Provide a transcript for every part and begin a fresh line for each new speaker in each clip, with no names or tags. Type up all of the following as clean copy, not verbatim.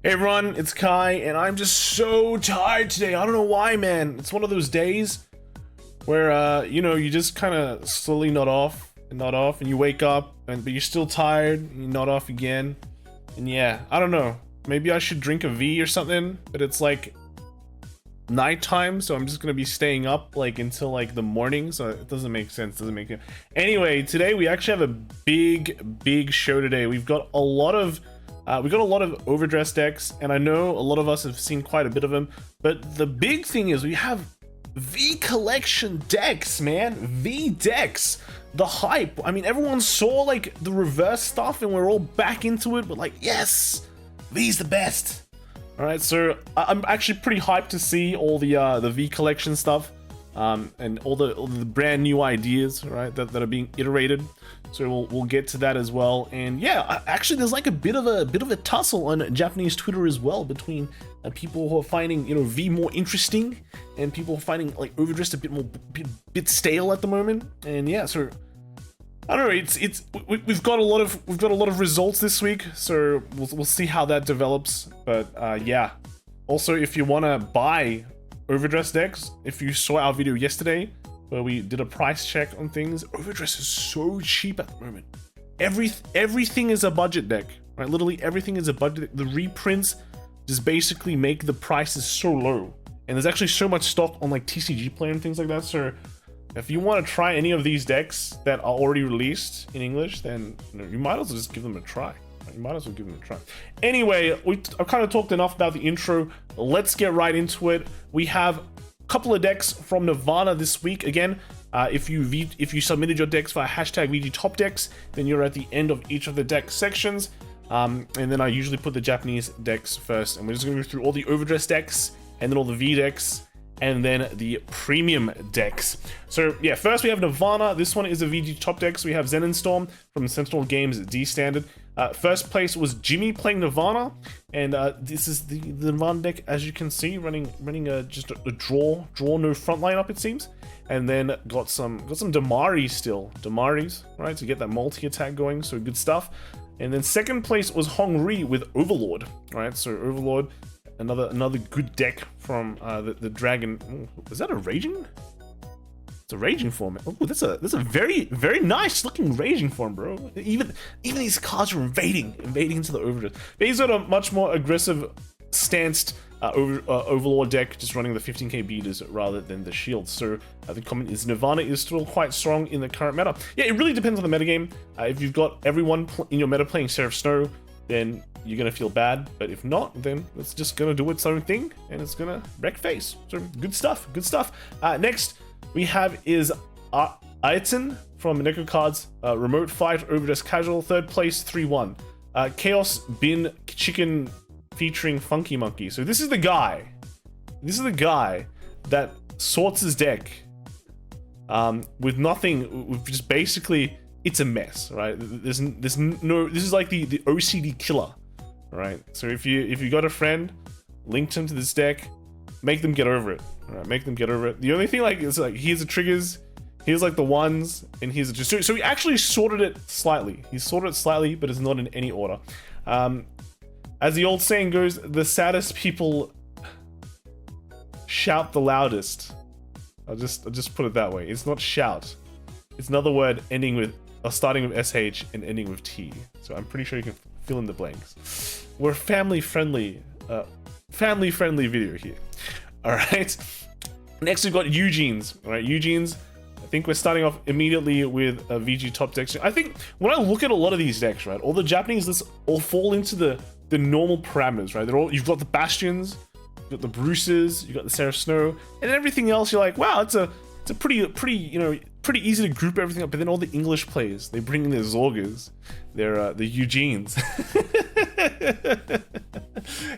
Hey everyone, it's Kai, and I'm just so tired today. I don't know why, man. It's one of those days where, you just kind of slowly nod off, and you wake up, but you're still tired, and you nod off again. And yeah, I don't know. Maybe I should drink a V or something, but it's like nighttime, so I'm just gonna be staying up like until like the morning, so it doesn't make sense. Anyway, today we actually have a big show today. We've got a lot of overdress decks, and I know a lot of us have seen quite a bit of them, but the big thing is we have V collection decks, man. V decks, the hype. I mean, everyone saw like the reverse stuff and we're all back into it, but like, yes, V's the best. All right, so I'm actually pretty hyped to see all the V collection stuff, and all the brand new ideas, right, that are being iterated. So we'll get to that as well. And yeah, actually, there's like a bit of a tussle on Japanese Twitter as well between people who are finding V more interesting and people finding like overdressed a bit stale at the moment. And yeah, so I don't know. We've got a lot of results this week, so we'll see how that develops. But yeah, also if you want to buy overdress decks, if you saw our video yesterday where we did a price check on things, overdress is so cheap at the moment. Everything is a budget deck, right? Literally everything is a budget. The reprints just basically make the prices so low, and there's actually so much stock on like TCG Player and things like that. So if you want to try any of these decks that are already released in English, then you might as well just give them a try. You might as well give them a try. Anyway, I've kind of talked enough about the intro. Let's get right into it. We have a couple of decks from Nirvana this week. Again, if you submitted your decks via hashtag VGTopDecks, then you're at the end of each of the deck sections. And then I usually put the Japanese decks first, and we're just going to go through all the overdress decks, and then all the V decks, and then the premium decks. So yeah, first we have Nirvana. This one is a VG top deck. So we have Zen and Storm from Sentinel Games D standard. First place was Jimmy playing Nirvana, and this is the Nirvana deck, as you can see, running just a draw no front lineup, it seems. And then got some Damaris still, right, to get that multi attack going. So good stuff. And then second place was Hongri with Overlord, right? So Overlord, another good deck from the dragon. Ooh, is that a raging? It's a raging form. Oh, that's a very nice looking raging form, bro. Even these cards are invading into the overdress. But he's got a much more aggressive stanced Overlord deck, just running the 15k beaters rather than the shields. So the comment is Nirvana is still quite strong in the current meta. Yeah, it really depends on the metagame. If you've got everyone in your meta playing Seraph Snow, then you're gonna feel bad. But if not, then it's just gonna do its own thing and it's gonna wreck face. So good stuff. Next we have is Aiton from Neko Cards, Remote Fight Overdress Casual, third place 3-1. Chaos Bin Chicken featuring Funky Monkey. So this is the guy that sorts his deck with nothing, with just basically, it's a mess, right? There's no, this is like the OCD killer, right? So if you got a friend, link him to this deck, make them get over it, right? Make them get over it. The only thing like is like, here's the triggers, here's like the ones, and here's the just. So he actually sorted it slightly. He sorted it slightly, but it's not in any order. As the old saying goes, the saddest people shout the loudest. I'll just put it that way. It's not shout. It's another word ending with, or starting with SH and ending with T. So I'm pretty sure you can fill in the blanks. We're family friendly video here. All right. Next we've got Eugene's. All right, Eugene's. I think we're starting off immediately with a VG top deck. I think when I look at a lot of these decks, right, all the Japanese lists all fall into the normal parameters, right? They're all, you've got the Bastions, you've got the Bruces, you've got the Seraph Snow, and everything else. You're like, wow, it's a pretty easy to group everything up. But then all the English players, they bring in their Zorgas, their the Eugenes.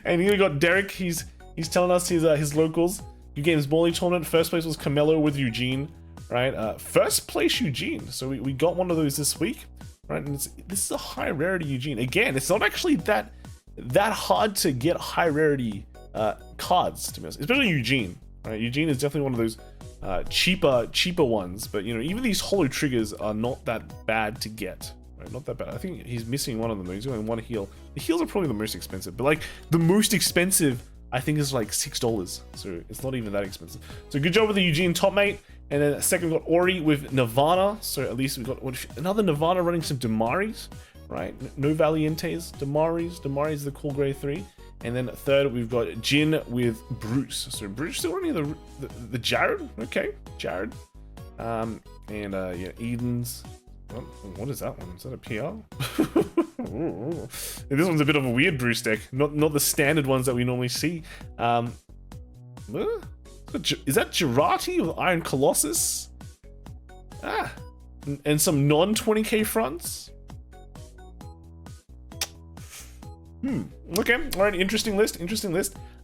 And here we got Derek. He's telling us his locals. Eugene's bowling tournament. First place was Camelo with Eugene, right? First place Eugene. So we got one of those this week, right? And this is a high rarity Eugene. Again, it's not actually that hard to get high rarity cards, to be honest, especially Eugene, right? Eugene is definitely one of those cheaper ones, but even these holo triggers are not that bad to get, right? right? Not that bad. I think he's missing one of them. He's only one heal. The heals are probably the most expensive, but like the most expensive I think is like $6, so it's not even that expensive. So good job with the Eugene top mate. And then second we got Ori with Nirvana. So at least we've got another Nirvana running some Damaris, right? No Valientes, Damaris. Damaris the cool grade 3. And then third we've got Jin with Bruce. So Bruce still running the Jared. Okay, Jared. Yeah, Eden's. What is that one? Is that a PR? This one's a bit of a weird Bruce deck. Not the standard ones that we normally see. Is that Girati with Iron Colossus? And some non-20k fronts? Okay, alright, interesting list.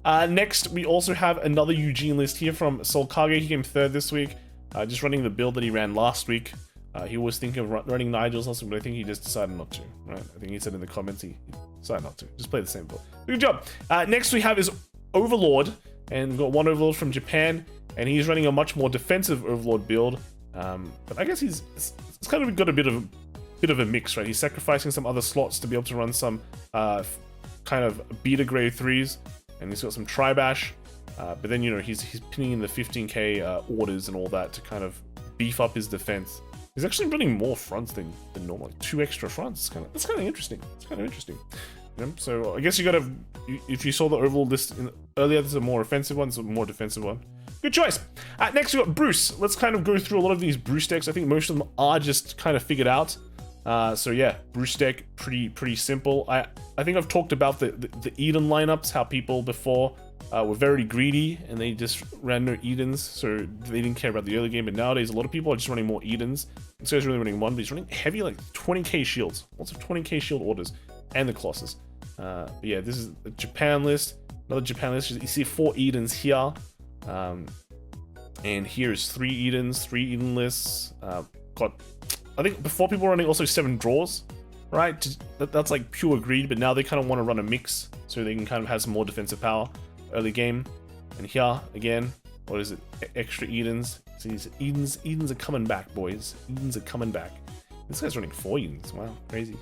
Next, we also have another Eugene list here from Solkage. He came third this week, just running the build that he ran last week. He was thinking of running Nigel's also, but I think he just decided not to, right? I think he said in the comments he decided not to. Just play the same build. Good job. Next we have is Overlord, and we've got one Overlord from Japan, and he's running a much more defensive Overlord build. But I guess it's kind of got a bit of a mix, right? He's sacrificing some other slots to be able to run some kind of beta grade 3s, and he's got some Tribash. But then, you know, he's pinning in the 15k orders and all that to kind of beef up his defense. He's actually running more fronts than normal, like 2 extra fronts. That's kind of interesting. You know? So I guess you gotta, if you saw the overall list earlier, this is a more offensive one, this is a more defensive one. Good choice. Next we got Bruce. Let's kind of go through a lot of these Bruce decks. I think most of them are just kind of figured out. So yeah, Bruce deck, pretty simple. I think I've talked about the Eden lineups, how people before were very greedy and they just ran no Edens, so they didn't care about the early game. But nowadays, a lot of people are just running more Edens. This guy's really running one, but he's running heavy, like 20k shields, lots of 20k shield orders, and the Colossus. But yeah, this is the Japan list. Another Japan list. You see 4 Edens here, and here's 3 Edens, 3 Eden lists. Got, I think before people were running also 7 draws, right? That's like pure greed, but now they kind of want to run a mix so they can kind of have some more defensive power early game. And here again, what is it? Extra Edens. So these Edens are coming back, boys. Edens are coming back. This guy's running 4 Edens. Wow, crazy.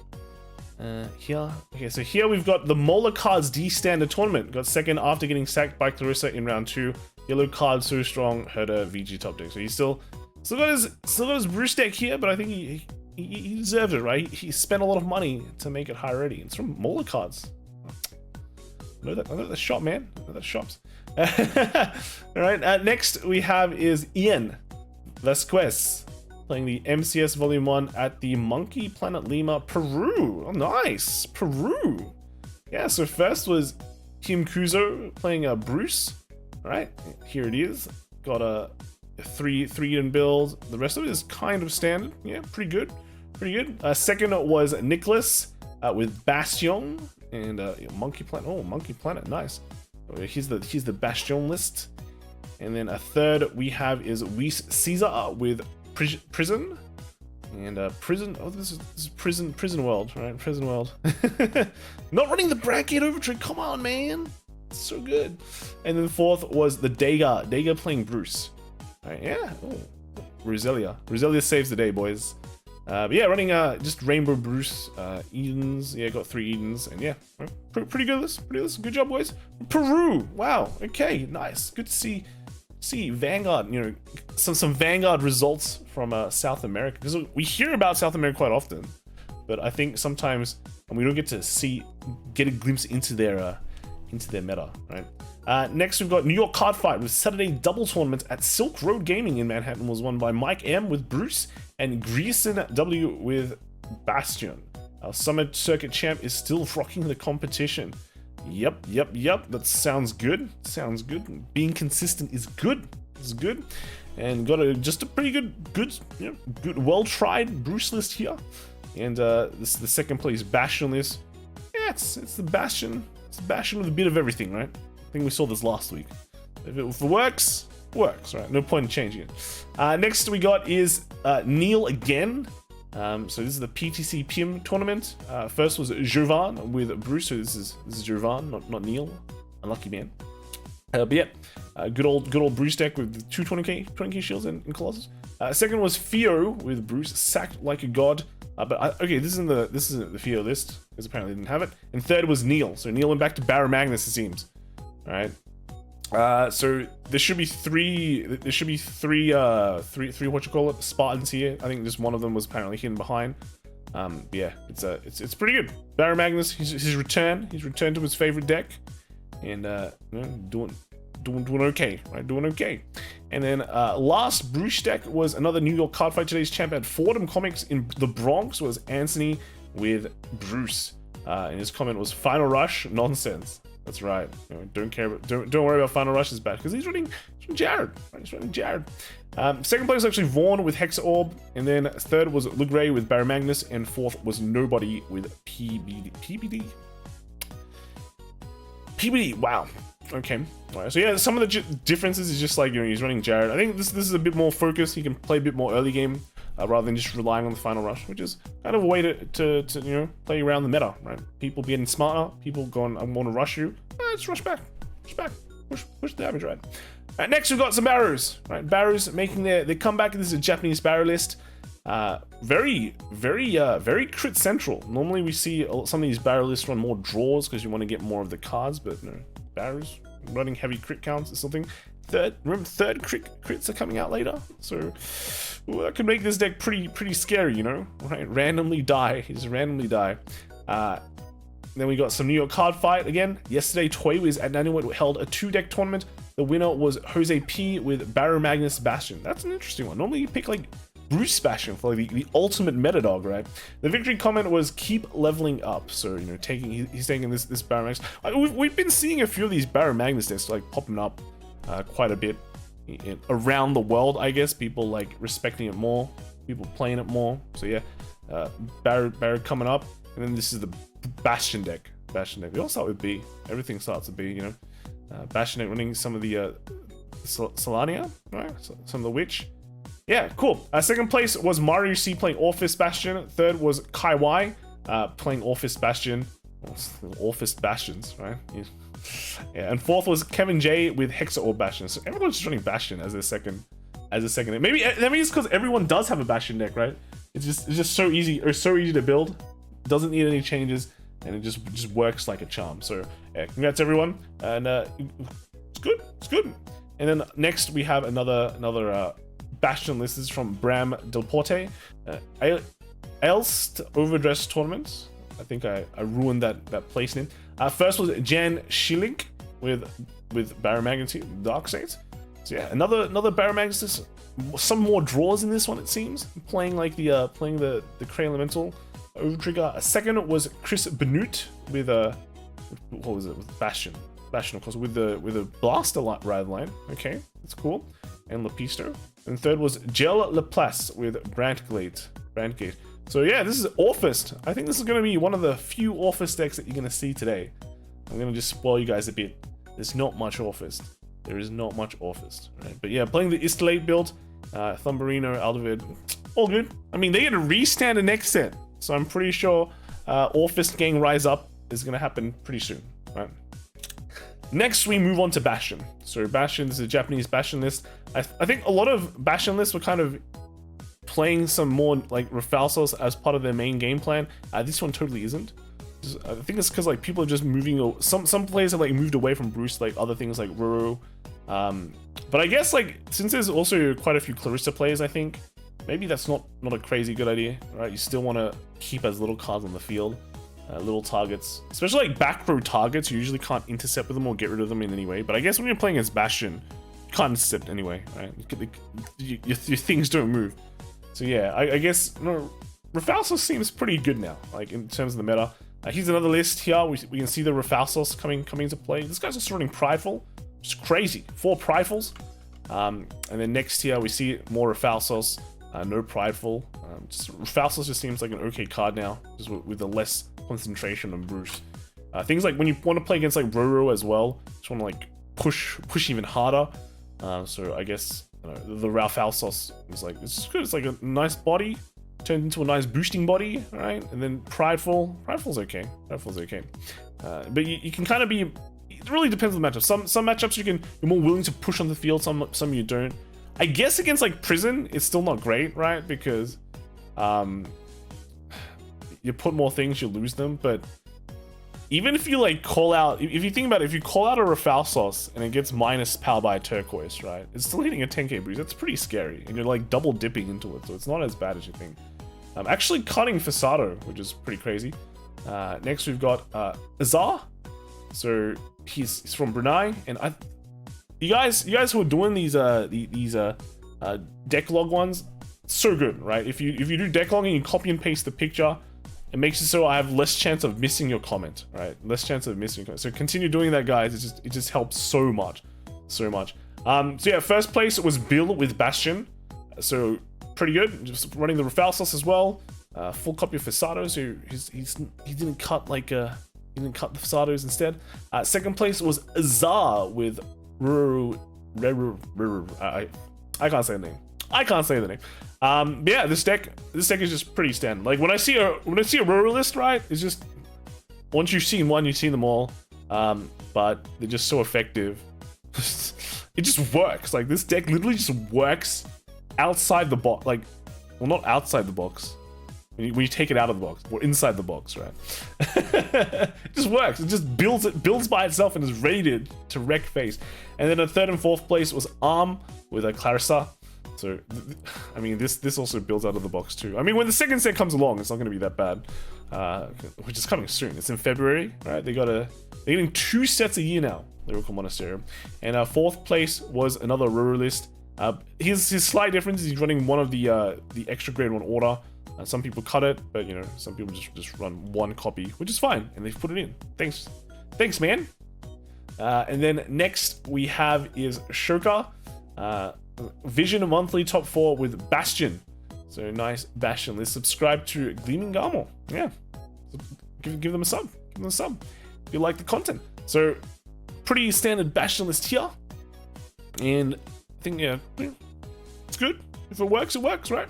Here, okay, so here we've got the Mola Cards D standard tournament. Got second after getting sacked by Clarissa in round 2. Yellow card so strong, Herder VG top deck. So he's still got his Bruce deck here, but I think he deserved it, right? He spent a lot of money to make it high ready. It's from Mola Cards. I know that shop, man. I know that shops. All right. Next we have is Ian Vasquez playing the MCS Volume 1 at the Monkey Planet Lima, Peru. Oh, nice, Peru. Yeah. So first was Kim Kuzo playing Bruce. All right, here it is. Got a 3 Eden build. The rest of it is kind of standard. Yeah, pretty good. Second was Nicholas with Bastion and Monkey Planet. Oh, Monkey Planet, nice. Here's the Bastion list. And then a third we have is Weiss Caesar with Prison. And Prison. Oh, this is Prison World, right? Prison World. Not running the Bracket Overtrade. Come on, man. It's so good. And then fourth was the Dega playing Bruce. All right, yeah. Oh, Roselia saves the day, boys. But yeah, running just Rainbow Bruce Edens. Yeah, got 3 Edens, and yeah, pretty good list. Good job, boys. Peru. Wow. Okay, nice. Good to see Vanguard. You know, some Vanguard results from South America, because we hear about South America quite often, but I think sometimes we don't get to get a glimpse into their meta, right? Next, we've got New York Card Fight with Saturday double tournament at Silk Road Gaming in Manhattan. Was won by Mike M with Bruce and Greason W with Bastion. Our Summer Circuit champ is still rocking the competition. Yep. That sounds good. Being consistent is good. It's good. And got just a pretty good, well-tried Bruce list here. And this is the second place Bastion list. Yeah, it's the Bastion. It's a Bastion with a bit of everything, right? I think we saw this last week. If it works, right? No point in changing it. Next we got is Neil again. So this is the PTC PM tournament. First was Jovan with Bruce. So this is Jovan, not Neil. Unlucky man. But yeah, good old Bruce deck with 2 20k shields and Colossus. Second was Theo with Bruce, sacked like a god. Okay, this isn't the field list because apparently they didn't have it. And third was Neil. So Neil went back to Baromagnes, it seems. All right. So there should be three what you call it, Spartans here. I think just one of them was apparently hidden behind. Yeah, it's pretty good. Baromagnes, he's returned to his favorite deck, and you know, doing okay, right? Doing okay. And then last Bruce deck was another New York card fight. Today's champ at Fordham Comics in the Bronx was Anthony with Bruce, and his comment was Final Rush nonsense. That's right. You know, don't worry about Final Rush is bad because he's running Jared. Right? He's running Jared. Second place was actually Vaughn with Hexaorb, and then third was Lugray with Baromagnes, and fourth was Nobody with PBD. Wow. Okay. All right. So yeah, some of the differences is just like, you know, he's running Jared. I think this is a bit more focused. He can play a bit more early game rather than just relying on the Final Rush, which is kind of a way to you know, play around the meta, right? People getting smarter. People going, I want to rush you. Let's rush back. Push the damage, right? Next we've got some Barrows, right? Barrows making their comeback. This is a Japanese Barrow list. Very crit central. Normally we see some of these Barrow lists run more draws because you want to get more of the cards, but no, Barrows running heavy crit counts is something. Third crits are coming out later, so that could make this deck pretty scary, you know, right? Randomly die. Then we got some New York card fight again. Yesterday, Toywiz at 91 held a 2-deck tournament. The winner was Jose P with Baromagnes Bastion. That's an interesting one. Normally you pick like Bruce Bastion for like the ultimate meta dog, right? The victory comment was keep leveling up. So, you know, he's taking this Baromagnes. We've been seeing a few of these Baromagnes decks like popping up quite a bit around the world, I guess. People like respecting it more, people playing it more. So yeah, Barrow coming up, and then this is the Bastion deck. We all start with B. Everything starts with B, you know. Bastion deck running some of the Solania, right? Some of the Witch. Yeah, cool. Second place was Mario C playing Orphis Bastion. Third was Kai Y playing Orphis Bastion. Orphis Bastions, right? Yeah, and fourth was Kevin J with Hexaorb Bastion. So everyone's just running Bastion as a second. Maybe it's because everyone does have a Bastion deck, right? It's just so easy to build. Doesn't need any changes, and it just works like a charm. So yeah, congrats everyone, and it's good. And then next we have another Bastion list. This is from Bram Del Porte. Elst Overdress tournaments. I think I ruined that place name. First was Jan Schilink with Baromagnes Dark Saints. So yeah, another Baromagnes. Some more draws in this one, it seems. Playing like the Cray Elemental Overtrigger. A second was Chris Benute with what was it? With Bastion, of course, with a Blaster ride line. Okay, that's cool. And Lepisto. And third was Gel Laplace with Brandgate. So yeah, this is Orphist. I think this is going to be one of the few Orphist decks that you're going to see today. I'm going to just spoil you guys a bit. There's not much Orphist. There is not much Orphist, right? But yeah, playing the Istalate build, Thumberino, Aldavid, all good. I mean, they get a restand the next set, so I'm pretty sure Orphist Gang Rise Up is going to happen pretty soon, right? Next, we move on to Bastion. So Bastion, this is a Japanese Bastion list. I think a lot of Bastion lists were kind of playing some more like Rafalsos as part of their main game plan. This one totally isn't. I think it's because like people are just moving. Some players have like moved away from Bruce, like other things like Roro. But I guess like since there's also quite a few Clarissa players, I think maybe that's not a crazy good idea, right? You still want to keep as little cards on the field, little targets, especially like back row targets. You usually can't intercept with them or get rid of them in any way. But I guess when you're playing as Bastion, you can't intercept anyway, right? Your things don't move. So yeah, I guess Rafalsos seems pretty good now, like in terms of the meta. Here's another list here. We can see the Rafalsos coming into play. This guy's also running Prideful, which is crazy. 4 Pridefuls. And then next here we see more Rafalsos, no Prideful. Rafalsos just seems like an okay card now, just with the less concentration on Bruce. Things like when you want to play against like Roro as well, just want to like push even harder. So I guess the Rafalsos is like, it's just good. It's like a nice body. Turned into a nice boosting body, right? And then Prideful's okay. But you can kind of be. It really depends on the matchup. Some matchups you're more willing to push on the field. Some you don't. I guess against like Prison, it's still not great, right? Because you put more things, you lose them. But even if you like call out, if you think about it, if you call out a Rafale sauce and it gets minus power by a turquoise, right? It's still hitting a 10k boost. That's pretty scary, and you're like double dipping into it, so it's not as bad as you think. I'm actually cutting Fasado, which is pretty crazy. Next we've got Azar. So he's from Brunei, and you guys who are doing these deck log ones, so good, right? If you do deck log and you copy and paste the picture, it makes it so I have less chance of missing your comment, right? Less chance of missing your comment. So continue doing that, guys. It just helps so much, so much. So yeah, first place was Bill with Bastion, so pretty good. Just running the Rafale sauce as well. Full copy of Fasado, so he didn't cut like he didn't cut the Fasados instead. Second place was Azar with I can't say the name. I can't say the name. Yeah, this deck is just pretty standard. Like when I see a Ruru list, right? It's just once you've seen one, you've seen them all. But they're just so effective. It just works. Like this deck literally just works outside the box. Like, well, not outside the box. When you take it out of the box, or inside the box, right? It just works. It just builds by itself and is ready to wreck face. And then the third and fourth place was Arm with a Clarissa. So, I mean, this also builds out of the box too. I mean, when the second set comes along, it's not going to be that bad, which is coming soon. It's in February, right? They're getting 2 sets a year now, Lyrical Monastery. And fourth place was another Ruru list. His slight difference is he's running one of the extra grade 1 order. Some people cut it, but you know, some people just run one copy, which is fine, and they've put it in. Thanks, man. And then next we have is Shoka, Vision monthly top 4 with Bastion. So nice Bastion. Let's subscribe to Gleaming Garmel. Yeah, give them a sub. Give them a sub if you like the content. So pretty standard Bastion list here, and I think yeah, it's good. If it works, right?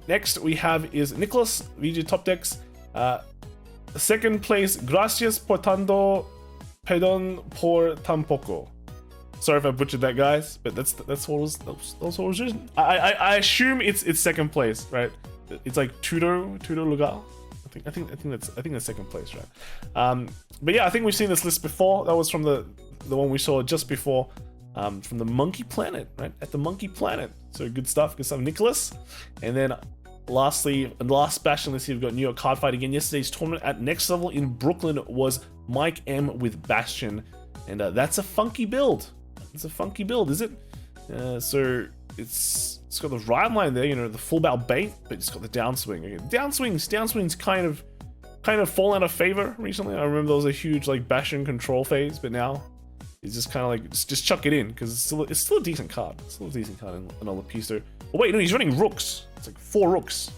Next we have is Nicholas, VG top decks. Second place, Gracias por tanto, perdón por tampoco. Sorry if I butchered that, guys, but that's what was written. I assume it's second place, right? It's like Tudo lugar. I think that's second place, right? But yeah, I think we've seen this list before. That was from the one we saw just before, from the Monkey Planet, right? At the Monkey Planet. So good stuff, Nicholas. And then lastly, and last Bastion list here, we've got New York Card Fight again. Yesterday's tournament at Next Level in Brooklyn was Mike M with Bastion, and that's a funky build. It's a funky build, is it? So it's got the ride line there, you know, the full bow bait, but it's got the downswing. Okay, downswing's kind of fallen out of favor recently. I remember there was a huge like Bastion control phase, but now it's just kind of like just chuck it in because it's still a decent card. It's still a decent card in Olapisto. Oh wait, no, he's running rooks. It's like 4 rooks.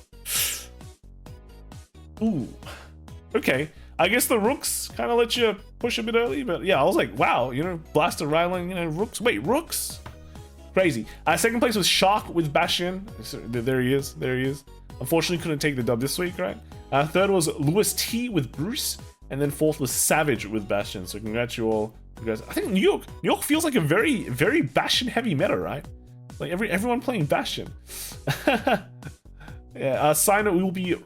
Ooh, okay. I guess the rooks kind of let you push a bit early, but yeah, I was like, wow, you know, Blaster Ryland, you know, rooks. Wait, rooks? Crazy. Second place was Shark with Bastion. So, there he is. Unfortunately, couldn't take the dub this week, right? Third was Lewis T with Bruce, and then fourth was Savage with Bastion. So congrats you all, you guys. I think New York feels like a very, very Bastion heavy meta, right? Like everyone playing Bastion. Yeah. Sign up. We will be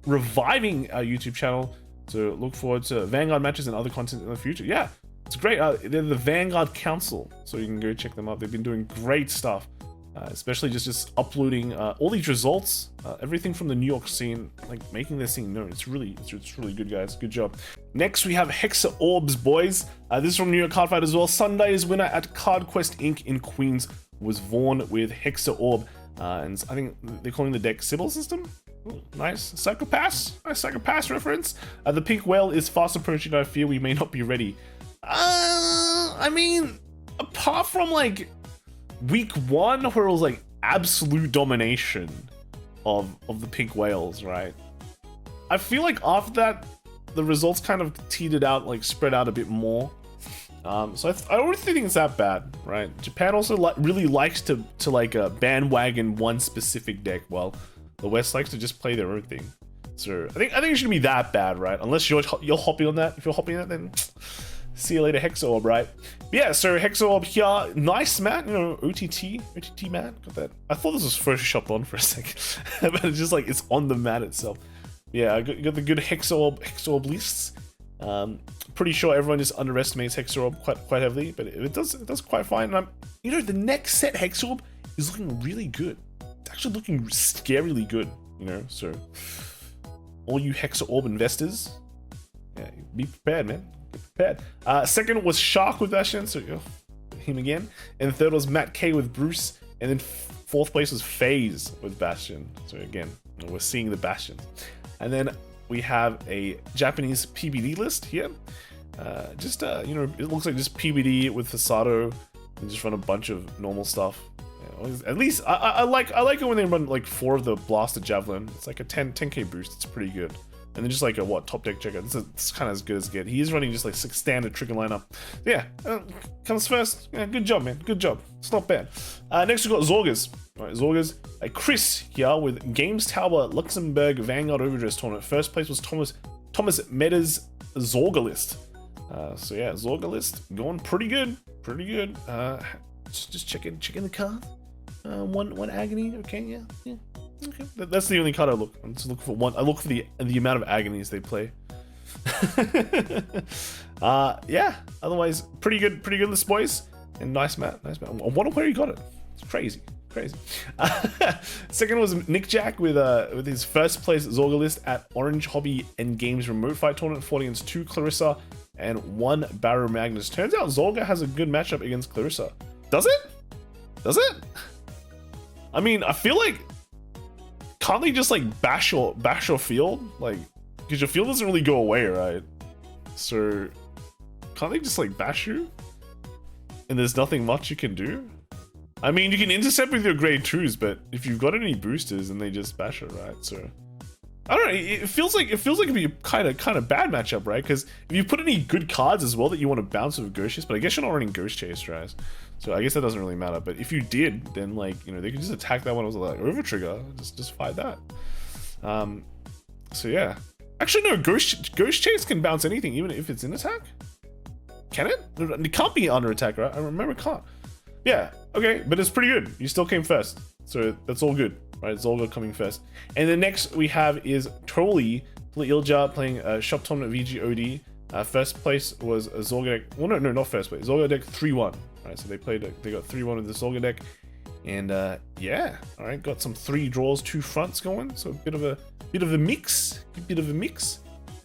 reviving our YouTube channel. So look forward to Vanguard matches and other content in the future. Yeah, it's great. They're the Vanguard Council, so you can go check them out. They've been doing great stuff, especially just uploading all these results, everything from the New York scene, like making their scene known. It's really good, guys. Good job. Next we have Hexaorbs, boys. This is from New York Card Fight as well. Sunday's winner at Card Quest Inc. in Queens was Vaughn with Hexaorb, and I think they're calling the deck Sybil System. Ooh, nice Psychopass reference. The pink whale is fast approaching. I fear we may not be ready. I mean, apart from like week 1 where it was like absolute domination of the pink whales, right? I feel like after that the results kind of teetered out, like spread out a bit more. So I don't really think it's that bad, right? Japan also really likes to like bandwagon one specific deck, while the West likes to just play their own thing. So I think it shouldn't be that bad, right? Unless you're hopping on that. If you're hopping on that, then see you later, Hexaorb, right? But yeah, so Hexaorb here, nice mat, you know, OTT mat, got that. I thought this was photoshopped on for a second, but it's just like it's on the mat itself. Yeah, I got the good Hexaorb lists. Pretty sure everyone just underestimates Hexaorb quite heavily, but it does quite fine. And you know, the next set Hexaorb is looking really good. It's actually looking scarily good, you know. So all you Hexaorb investors, yeah, be prepared, man. Get prepared. Second was Shark with Bastion, so him again. And third was Matt K with Bruce, and then fourth place was FaZe with Bastion. So again, we're seeing the Bastion. And then we have a Japanese PBD list here. You know, it looks like just PBD with Fasato and just run a bunch of normal stuff. You know, at least I like it when they run like 4 of the Blaster Javelin. It's like a 10k boost. It's pretty good. And then just like a top deck checker. It's kind of as good as get. He is running just like 6 standard trigger lineup. Yeah, comes first. Yeah, good job, man. Good job. It's not bad. Next we got Zorgas. All right, Zorgas. Chris here with Games Tower Luxembourg Vanguard Overdress tournament. First place was Thomas Meta's Zorga list. So yeah, Zorga list going pretty good. Pretty good. Just checking the card. One agony. Okay, yeah. Okay, that's the only card I look. I'm just looking for one. I look for the amount of agonies they play. Yeah. Otherwise, pretty good list, boys. And nice Matt. I wonder where he got it. It's crazy. Second was Nick Jack with his first place Zorga list at Orange Hobby and Games Remote Fight Tournament, fought against 2 Clarissa and 1 Baromagnes. Turns out Zorga has a good matchup against Clarissa. Does it? I mean, I feel like, can't they just like bash your field? Like, because your field doesn't really go away, right? So can't they just like bash you? And there's nothing much you can do? I mean, you can intercept with your grade 2s, but if you've got any boosters, then they just bash it, right? So I don't know. It feels like it'd be a kind of bad matchup, right? Because if you put any good cards as well that you want to bounce with Ghost Chase, but I guess you're not running Ghost Chase, right? So I guess that doesn't really matter. But if you did, then like, you know, they could just attack that one. It was like over trigger, just fight that. So yeah. Actually, no. Ghost Chase can bounce anything, even if it's in attack. Can it? It can't be under attack, right? I remember it can't. Yeah. Okay, but it's pretty good. You still came first, so that's all good, right? It's all good coming first. And the next we have is Trolli Ilja playing Shop Tournament VGOD. First place was a Zorga deck. Well, no, not first place. Zorga deck 3-1. Right, so they got 3-1 with the Zorga deck, and yeah, all right, got some 3 draws, 2 fronts going. So a bit of a mix, and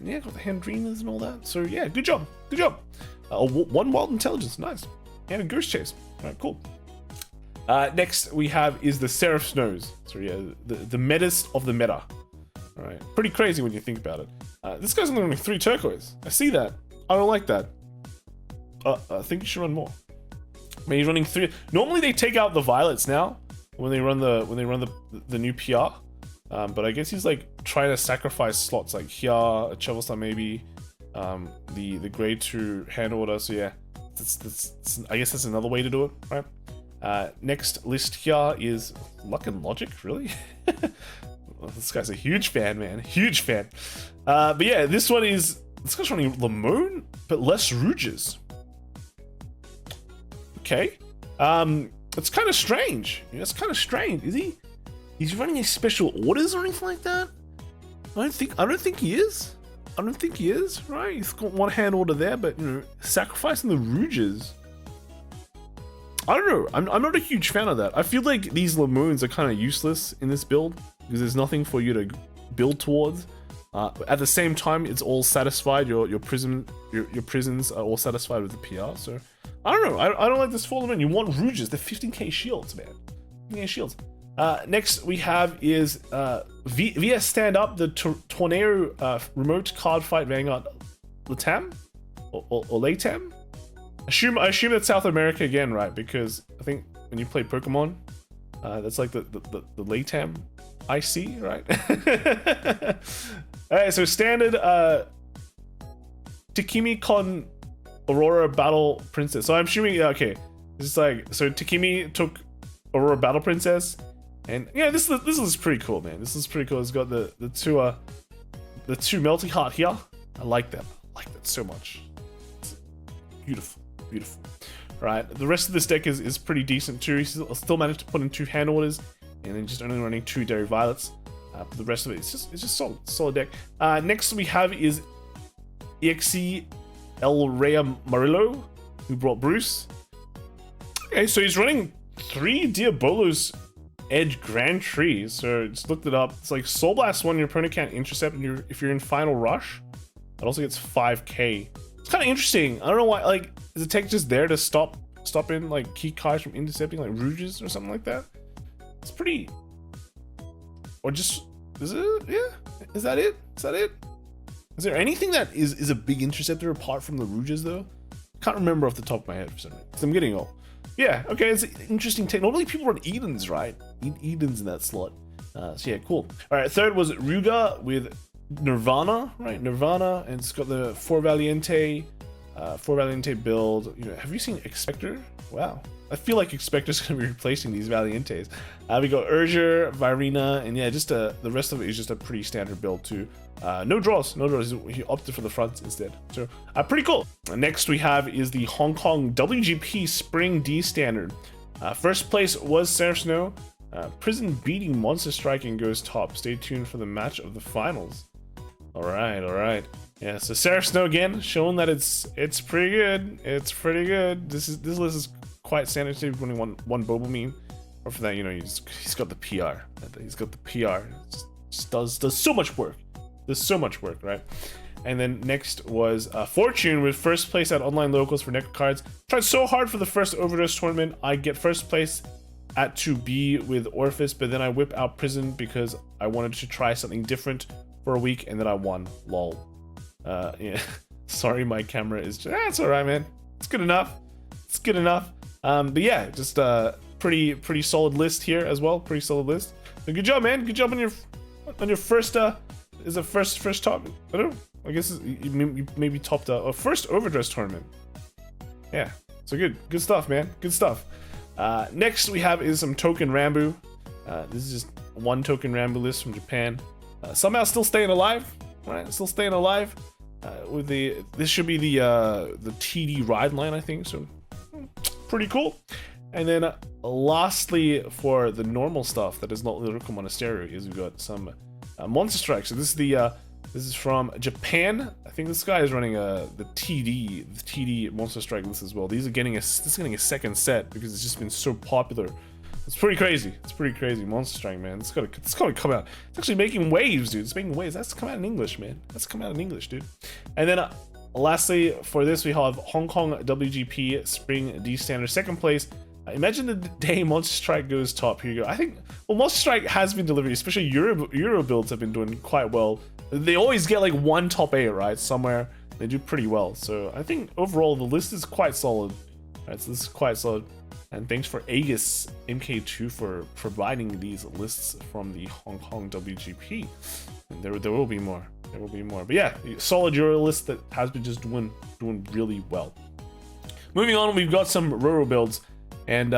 yeah, got the hand dreamers and all that. So yeah, good job. 1 wild intelligence, nice, and a Ghost Chase. All right, cool. Next we have is the Seraph Snows. So yeah, the metas of the meta. All right, pretty crazy when you think about it. This guy's only running 3 turquoise. I see that. I don't like that. I think you should run more. I mean, he's running 3. Normally they take out the violets now when they run the new PR. But I guess he's like trying to sacrifice slots like here, a Shovel Star maybe, the grade 2 hand order. So yeah, I guess that's another way to do it, right? Next list here is Luck and Logic, really? This guy's a huge fan, man. Huge fan. But yeah, this guy's running Lamone, but less Rouges. Okay. It's kind of strange. Yeah, it's kind of strange. He's running a special orders or anything like that? I don't think he is. Right? He's got 1 hand order there, but you know, sacrificing the Rouges. I don't know. I'm not a huge fan of that. I feel like these Lamoons are kind of useless in this build because there's nothing for you to build towards. At the same time, it's all satisfied. Your prisons are all satisfied with the PR. So I don't know. I don't like this for them. You want Rouges? They're 15k shields, man. 15k shields. Next we have is via stand up the Tornado remote card fight Vanguard Latam or Latam. I assume that's South America again, right? Because I think when you play Pokemon, that's like the Latam IC, right? Alright, so standard Takimi con Aurora Battle Princess. So I'm assuming, okay, this is like, so Takimi took Aurora Battle Princess, and yeah, this is pretty cool, man. This is pretty cool. It's got the two Melting Heart here. I like that. So much. It's beautiful. Right, the rest of this deck is pretty decent too. He still managed to put in 2 hand orders, and then just only running 2 Dairy Violets. But the rest of it, it's just solid deck. Next we have is EXE El Rey Marillo, who brought Bruce. Okay, so he's running 3 Diabolos Edge Grand Tree. So just looked it up. It's like Soul Blast 1, your opponent can't intercept, and if you're in Final Rush, it also gets 5k. It's kind of interesting. I don't know why. Like, is the tech just there to stop in like key cards from intercepting, like Rouges or something like that? It's pretty. Or just is it? Yeah. Is that it? Is that it? Is there anything that is a big interceptor apart from the Rouges though? Can't remember off the top of my head for some reason. I'm getting old. Yeah, okay, it's an interesting take. Normally people run Edens, right? Edens in that slot. So yeah, cool. All right, third was Ruga with Nirvana, right? Nirvana, and it's got the 4 Valiente build. You know, have you seen Expector? Wow. I feel like Expector's gonna be replacing these Valientes. We got Urger, Virina, and yeah, just the rest of it is just a pretty standard build too. No draws. He opted for the fronts instead. So pretty cool. Next we have is the Hong Kong WGP Spring D Standard. First place was Seraph Snow. Prison beating Monster Striking goes top. Stay tuned for the match of the finals. All right. Yeah, so Seraph Snow again, showing that it's pretty good. It's pretty good. This list is quite standard. Only one Bobo meme, or for that, you know, he's got the PR. He's got the PR. Just does so much work. There's so much work, right? And then next was Fortune with first place at online locals for Necro cards. Tried so hard for the first Overdress tournament. I get first place at 2B with Orphis, but then I whip out Prison because I wanted to try something different for a week, and then I won. Lol. Yeah. Sorry, my camera is just, it's alright, man. It's good enough. It's good enough. But yeah, just pretty solid list here as well. Pretty solid list. So good job, man. Good job on your first is the first top. I don't know. I guess you maybe topped a first Overdress tournament. Yeah. So good stuff, man. Good stuff. Next we have is some Touken Ranbu. This is just one Touken Ranbu list from Japan. Somehow still staying alive, right? Still staying alive. With this should be the TD ride line, I think. So pretty cool. And then lastly, for the normal stuff that is not Lyrical Monastery, is we've got some Monster Strike. So this is from Japan. I think this guy is running the TD Monster Strike list as well. This is getting a second set because it's just been so popular. It's pretty crazy. It's pretty crazy. Monster Strike, man. It's gotta come out. It's actually making waves, dude. It's making waves. That's come out in English, man. That's come out in English, dude. And then lastly, for this, we have Hong Kong WGP Spring D Standard second place. Imagine the day Monster Strike goes top. Here you go. I think, well, Monster Strike has been delivering, especially Euro builds have been doing quite well. They always get like one top 8, right? Somewhere. They do pretty well. So I think overall the list is quite solid. Right, so this is quite solid. And thanks for Aegis MK2 for providing these lists from the Hong Kong WGP. And there will be more. There will be more. But yeah, solid Euro list that has been just doing really well. Moving on, we've got some Roro builds. And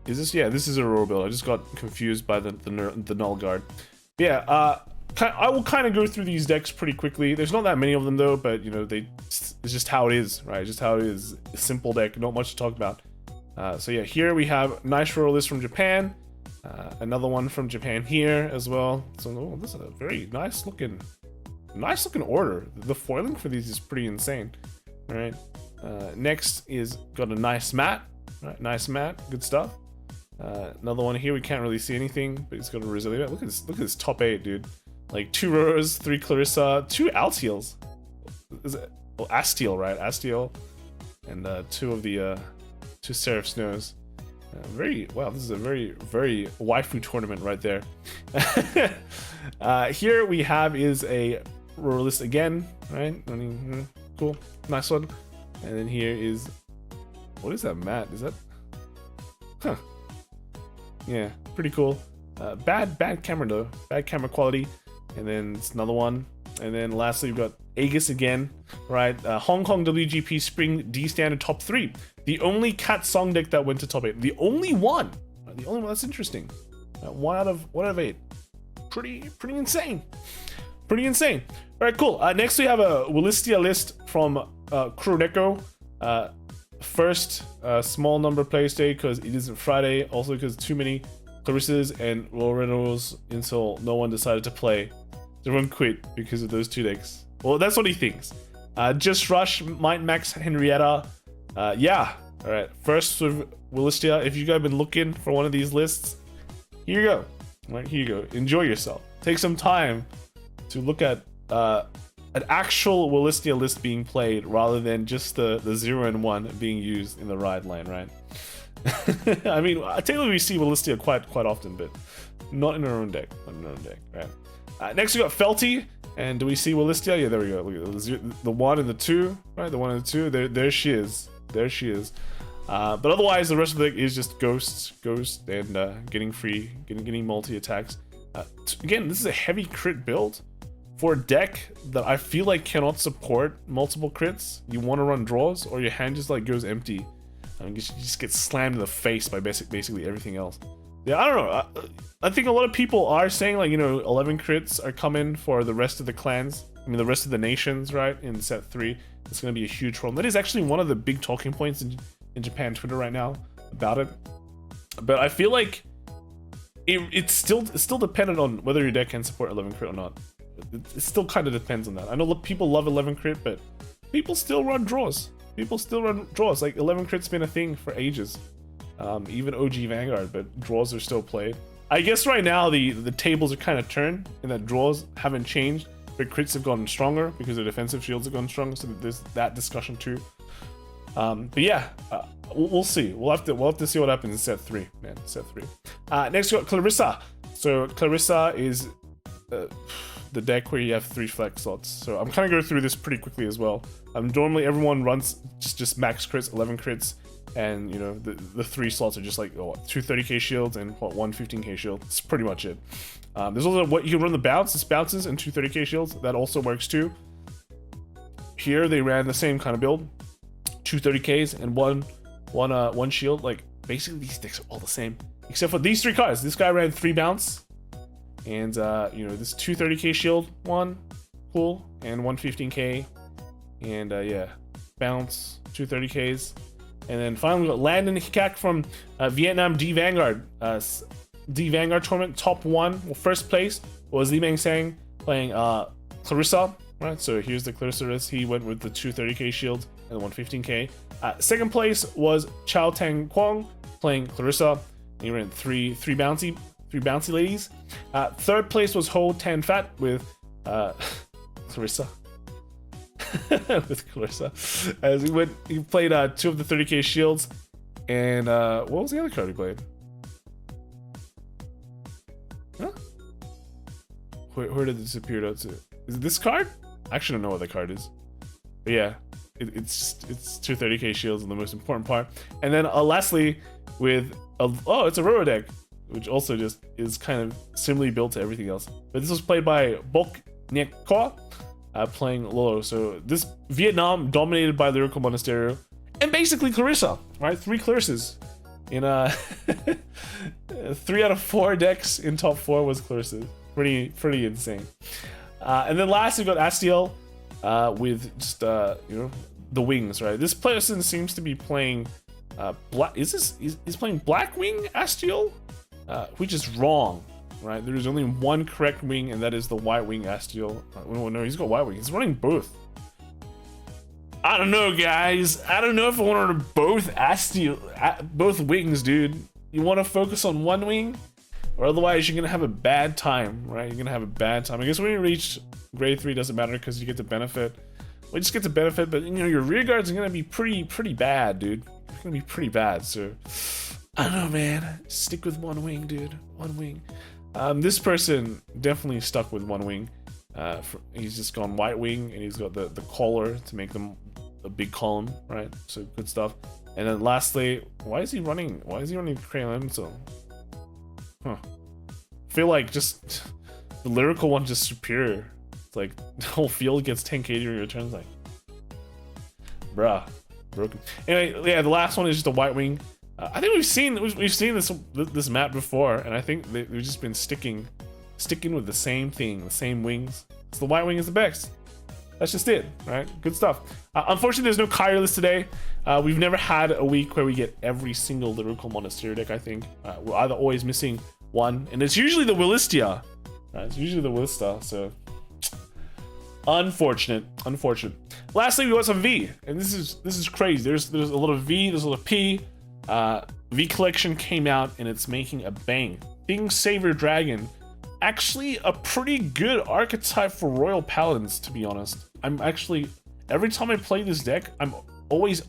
is this? Yeah, this is a Roro build. I just got confused by the Null Guard. Yeah, I will kind of go through these decks pretty quickly. There's not that many of them though, but you know, it's just how it is, right? Just how it is. A simple deck, not much to talk about. So yeah, here we have nice Roro list from Japan. Another one from Japan here as well. So this is a very nice looking order. The foiling for these is pretty insane. All right. Next is got a nice mat. Right, nice mat, good stuff. Another one here, we can't really see anything, but it's got a resilient. Look at this top 8, dude. Like 2 Roros, 3 Clarissa, 2 Alestiels. Is it? Oh, Alestiel, right? Alestiel, and 2 of the 2 Seraph Snows. Wow, this is a very waifu tournament right there. Here we have is a Roro list again, right? I mean, cool, nice one. And then here is, what is that mat? Is that? Huh. Yeah, pretty cool. Bad camera though. Bad camera quality. And then it's another one. And then lastly, we've got Aegis again, right? Hong Kong WGP Spring D Standard top 3. The only Cat Song deck that went to top 8. The only one. The only one. That's interesting. 1 out of 8. Pretty insane. Pretty insane. All right, cool. Next we have a Wilista list from Kuroneko. First small number play day because it isn't Friday. Also because too many Clarissas and Lolololol's until no one decided to play. Everyone quit because of those 2 decks. Well, that's what he thinks. Just Rush, Might Max, Henrietta. Yeah. Alright, first with Wilista. If you guys have been looking for one of these lists, here you go. Right, here you go. Enjoy yourself. Take some time to look at an actual Wilista list being played rather than just the 0 and 1 being used in the ride line, right? I mean, technically we see Wilista quite often, but not in our own deck. Not in our own deck, right? Next we got Felty, and do we see Wilista? Yeah, there we go. Look at the 1 and the 2, right? The 1 and the 2. There she is. There she is. But otherwise, the rest of the deck is just Ghost, and getting free, getting multi attacks. Again, this is a heavy crit build for a deck that I feel like cannot support multiple crits. You want to run draws, or your hand just like goes empty. You just get slammed in the face by basically everything else. Yeah, I don't know. I think a lot of people are saying like, you know, 11 crits are coming for the rest of the clans. I mean, the rest of the nations, right? In set 3, it's going to be a huge problem. That is actually one of the big talking points in Japan Twitter right now about it. But I feel like it's still dependent on whether your deck can support 11 crit or not. It still kind of depends on that. I know people love 11 crit, but people still run draws. Like 11 crit's been a thing for ages. Even OG Vanguard, but draws are still played. I guess right now the tables are kind of turned in that draws haven't changed, but crits have gotten stronger because their defensive shields have gotten stronger. So there's that discussion too. But yeah, we'll see. We'll have to see what happens in set 3, man. Set 3. Next we got Clarissa. So Clarissa is the deck where you have 3 flex slots. So I'm kind of going through this pretty quickly as well. Normally everyone runs just max crits, 11 crits, and you know the 3 slots are just like 2 30k shields and 1 15k shield. That's pretty much it. There's also what you can run the bounce. This bounces and 2 30k shields. That also works too. Here they ran the same kind of build, 2 30ks and one shield. Like basically these decks are all the same except for these 3 cards. This guy ran 3 bounce. And, you know, this 2 30k shield one, cool, and 1 15k, and, yeah, bounce, 2 30ks, and then finally we got Landon Hikak from Vietnam D Vanguard, D Vanguard tournament, top 1, well, first place was Li Meng Sang playing Clarissa, right, so here's the Clarissa list. He went with the 2 30k shield and the 1 15k. Second place was Chao Tang Kwong playing Clarissa, he ran 3 bouncy ladies. Third place was Ho Tan Fat with Clarissa. With Clarissa. As he played 2 of the 30k shields. And what was the other card he played? Huh? Where did it disappear out to? Is it this card? I actually don't know what the card is. But yeah, it's 2 30k shields and the most important part. And then lastly with it's a Roro deck, which also just is kind of similarly built to everything else. But this was played by Bok Nyek Kwa, playing Lolo. So this Vietnam dominated by Lyrical Monasterio and basically Clarissa, right? 3 Clarissas in 3 out of 4 decks in top 4 was Clarissa. Pretty insane. And then last we got Alestiel with just you know, the wings, right? This person seems to be playing black. He's playing Black Wing Alestiel, which is wrong, right? There is only one correct wing, and that is the White Wing Alestiel. No, he's got White Wing. He's running both. I don't know, guys. I don't know if I want to run both both wings, dude. You want to focus on one wing, or otherwise you're gonna have a bad time, right? You're gonna have a bad time. I guess when you reach grade 3, doesn't matter because you get to benefit. We just get to benefit, but you know your rear guards are gonna be pretty bad, dude. It's gonna be pretty bad. So I don't know, man. Stick with one wing, dude. One wing. This person definitely stuck with one wing. He's just gone White Wing, and he's got the collar to make them a big column, right? So good stuff. And then lastly, why is he running Crayon so? Huh. I feel like just the lyrical one's just superior. It's like the whole field gets 10k during your turns, like bruh, broken. Anyway, yeah, the last one is just a White Wing. I think we've seen this map before, and I think they've just been sticking with the same thing, the same wings. So the White Wing is the best. That's just it, right? Good stuff. Unfortunately, there's no Kyrie list today. We've never had a week where we get every single lyrical monastery deck, I think. We're either always missing one, and it's usually the Wilista. It's usually the Wilista, so unfortunate. Lastly, we got some V, and this is crazy. There's a lot of V, there's a lot of P. V collection came out, and it's making a bang. Thing Saver Dragon, actually a pretty good archetype for Royal Paladins, to be honest. I'm actually, every time I play this deck, I'm always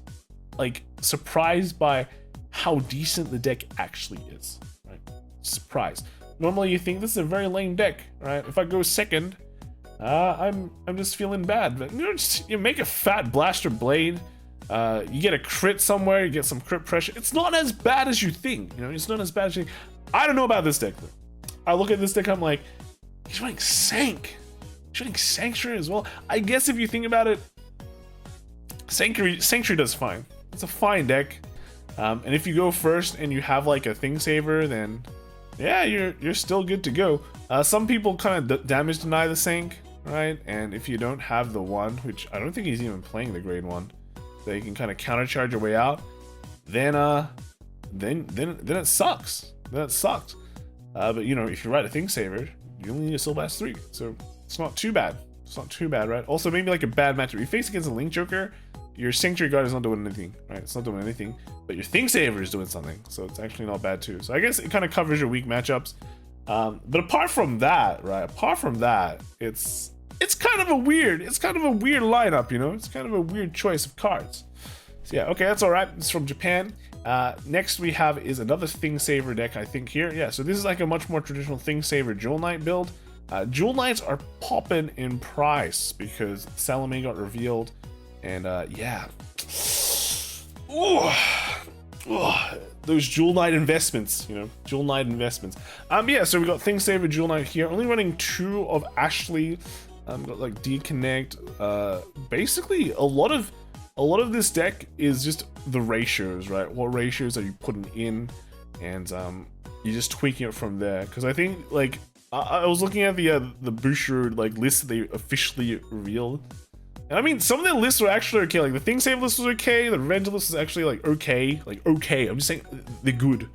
like surprised by how decent the deck actually is. Right? Surprised. Normally you think this is a very lame deck, right? If I go second, I'm just feeling bad. But you make a fat blaster blade, you get a crit somewhere, you get some crit pressure. It's not as bad as you think, it's not as bad as you think. I don't know about this deck though. I look at this deck, I'm like, he's running Sank. He's running Sanctuary as well. I guess if you think about it, Sanctuary does fine. It's a fine deck. And if you go first and you have like a Thing Saver, then yeah, you're still good to go. Some people kind of damage deny the Sank, right? And if you don't have the one, which I don't think he's even playing the grade 1, that you can kind of countercharge your way out, then it sucks. Then it sucks. But if you write a Thing Saver, you only need a Soul Blast 3, so it's not too bad. It's not too bad, right? Also, maybe like a bad matchup. You face against a Link Joker, your Sanctuary Guard is not doing anything, right? It's not doing anything, but your Thing Saver is doing something, so it's actually not bad too. So I guess it kind of covers your weak matchups. But apart from that, right? Apart from that, it's kind of a weird lineup, It's kind of a weird choice of cards. So yeah, okay, that's all right. It's from Japan. Next we have is another Thing Saver deck, I think here. Yeah, so this is like a much more traditional Thing Saver Jewel Knight build. Jewel Knights are popping in price because Salome got revealed, and yeah. Ooh. Those Jewel Knight investments, Jewel Knight investments. Yeah, so we got Thing Saver Jewel Knight here, only running 2 of Ashley. Got like D-Connect. Basically, a lot of this deck is just the ratios, right? What ratios are you putting in, and you're just tweaking it from there. Because I think like I was looking at the Bushiroad like list that they officially revealed, and I mean some of their lists were actually okay. Like the Thing Save list was okay, the Revenge list was actually like okay. I'm just saying they're good.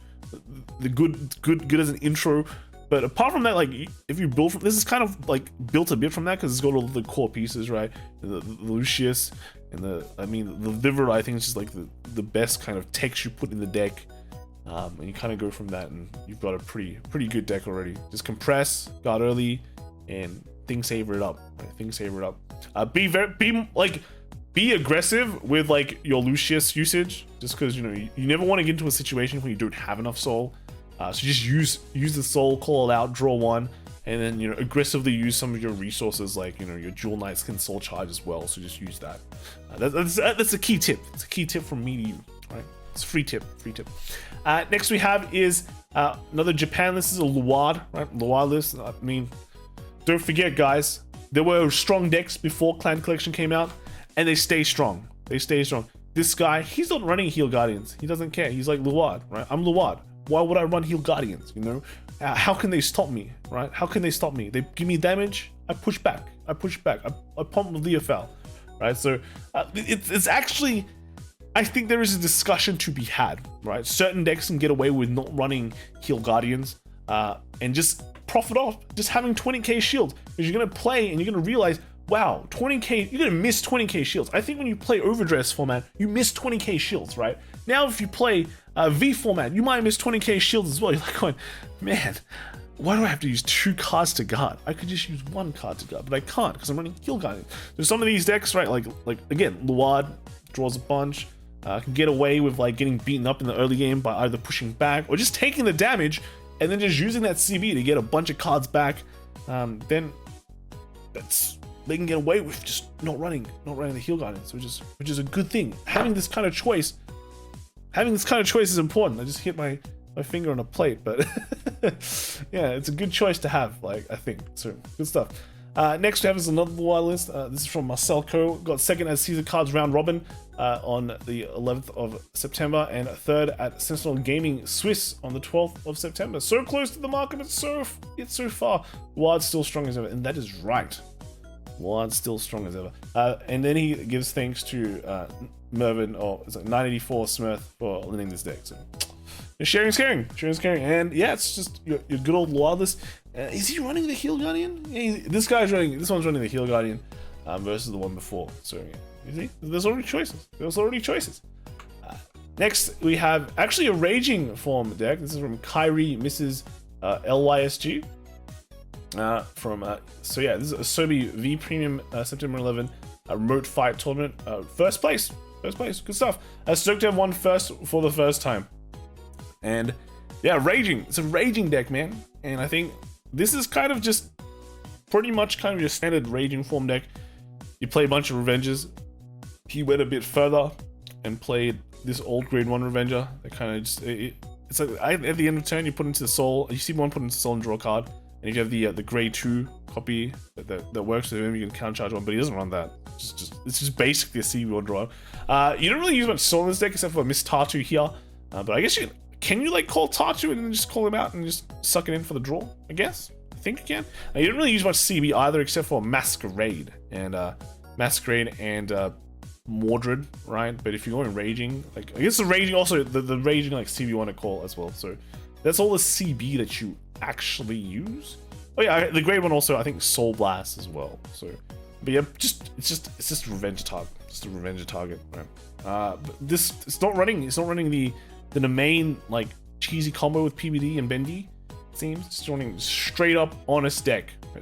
The good as an intro. But apart from that, like if you build from this, is kind of like built a bit from that because it's got all the core pieces, right? The Lucius and the Liver, I think it's just like the best kind of text you put in the deck, and you kind of go from that, and you've got a pretty good deck already. Just compress, guard early, and Thing Saver it up. Right? Thing Saver it up. Be aggressive with like your Lucius usage, just because you never want to get into a situation where you don't have enough soul. So just use the soul, call it out, draw 1, and then aggressively use some of your resources, like your Jewel Knights can soul charge as well. So just use that. That's a key tip. It's a key tip from me to you. Right? It's a free tip. Next we have is another Japan. This is a Luad, right? Luad list. I mean, don't forget, guys, there were strong decks before Clan Collection came out, and they stay strong. This guy, he's not running Heal Guardians. He doesn't care. He's like Luad, right? I'm Luad. Why would I run Heal Guardians, how can they stop me, right? How can they stop me? They give me damage, I push back. I pump with Leofel, right? So it's actually, I think there is a discussion to be had, right? Certain decks can get away with not running Heal Guardians, and just profit off just having 20k shield, because you're gonna play and you're gonna realize, wow, 20k, you're gonna miss 20k shields. I think when you play overdress format, you miss 20k shields, right? Now if you play V format, you might miss 20k shields as well. You're like going, man, why do I have to use 2 cards to guard? I could just use 1 card to guard, but I can't because I'm running Heal Guardian. There's some of these decks, right, like again, Luad draws a bunch, can get away with like getting beaten up in the early game by either pushing back or just taking the damage and then just using that CB to get a bunch of cards back. Then they can get away with just not running the Heal Guardians, which is a good thing. Having this kind of choice is important. I just hit my finger on a plate, but yeah, it's a good choice to have, like, I think. So good stuff. Next we have is another wild list. This is from Marcel Co. Got second at Caesar Cards Round Robin on the 11th of September, and third at Sentinel Gaming Swiss on the 12th of September. So close to the mark, but it's so far. Wild's still strong as ever, and that is right. What? Still strong as ever. And then he gives thanks to Mervin, or it's like 984 Smurf for lending this deck. So sharing is caring. Sharing is caring. And yeah, it's just your good old Loyalist. Is he running the Heal Guardian? Yeah, this one's running the Heal Guardian versus the one before. So yeah, you see, there's already choices. Next, we have actually a Raging form deck. This is from Kyrie Mrs. LYSG. So yeah, this is a Sobi V Premium September 11 remote fight tournament. First place, good stuff. Stoked to have won first for the first time. And yeah, Raging. It's a Raging deck, man. And I think this is kind of just pretty much kind of your standard Raging form deck. You play a bunch of Revenges. He went a bit further and played this old grade 1 Revenger. That kind of just it's like at the end of turn you put into the soul. You see one put into the soul and draw a card. And if you have the grade 2 copy that works with him, you can countercharge one, but he doesn't run that. It's just basically a CB1 draw. You don't really use much soul in this deck except for Miss Tatu here. But I guess can you like call Tatu and then just call him out and just suck it in for the draw? I guess. I think you can. You don't really use much CB either except for Masquerade and Mordred, right? But if you're going Raging, like I guess the Raging also the Raging like CB1 to call as well. So that's all the CB that you actually use. Oh yeah, the grade 1 also I think Soul Blast as well. So, but yeah, it's just a Revenge target, right? But it's not running the main like cheesy combo with PBD and Bendy. It seems it's running straight up honest deck, you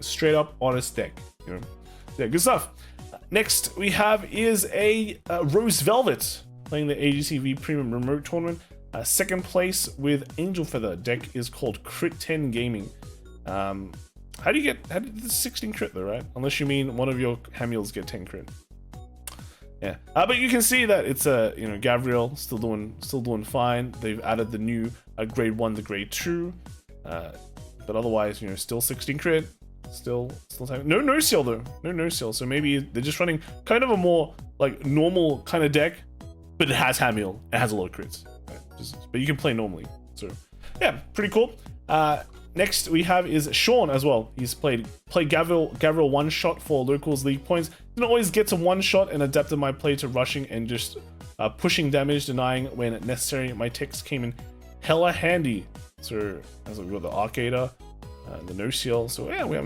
know. Yeah, good stuff. Next we have is a Rose Velvet playing the AGCV Premium Remote Tournament. Second place with Angel Feather. Deck is called Crit 10 Gaming. How do you get 16 crit though, right? Unless you mean one of your Hamiels get 10 crit. Yeah, but you can see that it's Gabriel still doing fine. They've added the new grade 1 to grade 2, but otherwise still 16 crit. Still no seal though. No seal. So maybe they're just running kind of a more like normal kind of deck, but it has Hamiel. It has a lot of crits. But you can play normally. So yeah, pretty cool. Next we have is Sean as well. He's played Gabriel one shot for locals league points. Didn't always get to one shot and adapted my play to rushing and just pushing damage, denying when necessary. My ticks came in hella handy. So as we got the Arcada, the no seal. So yeah, we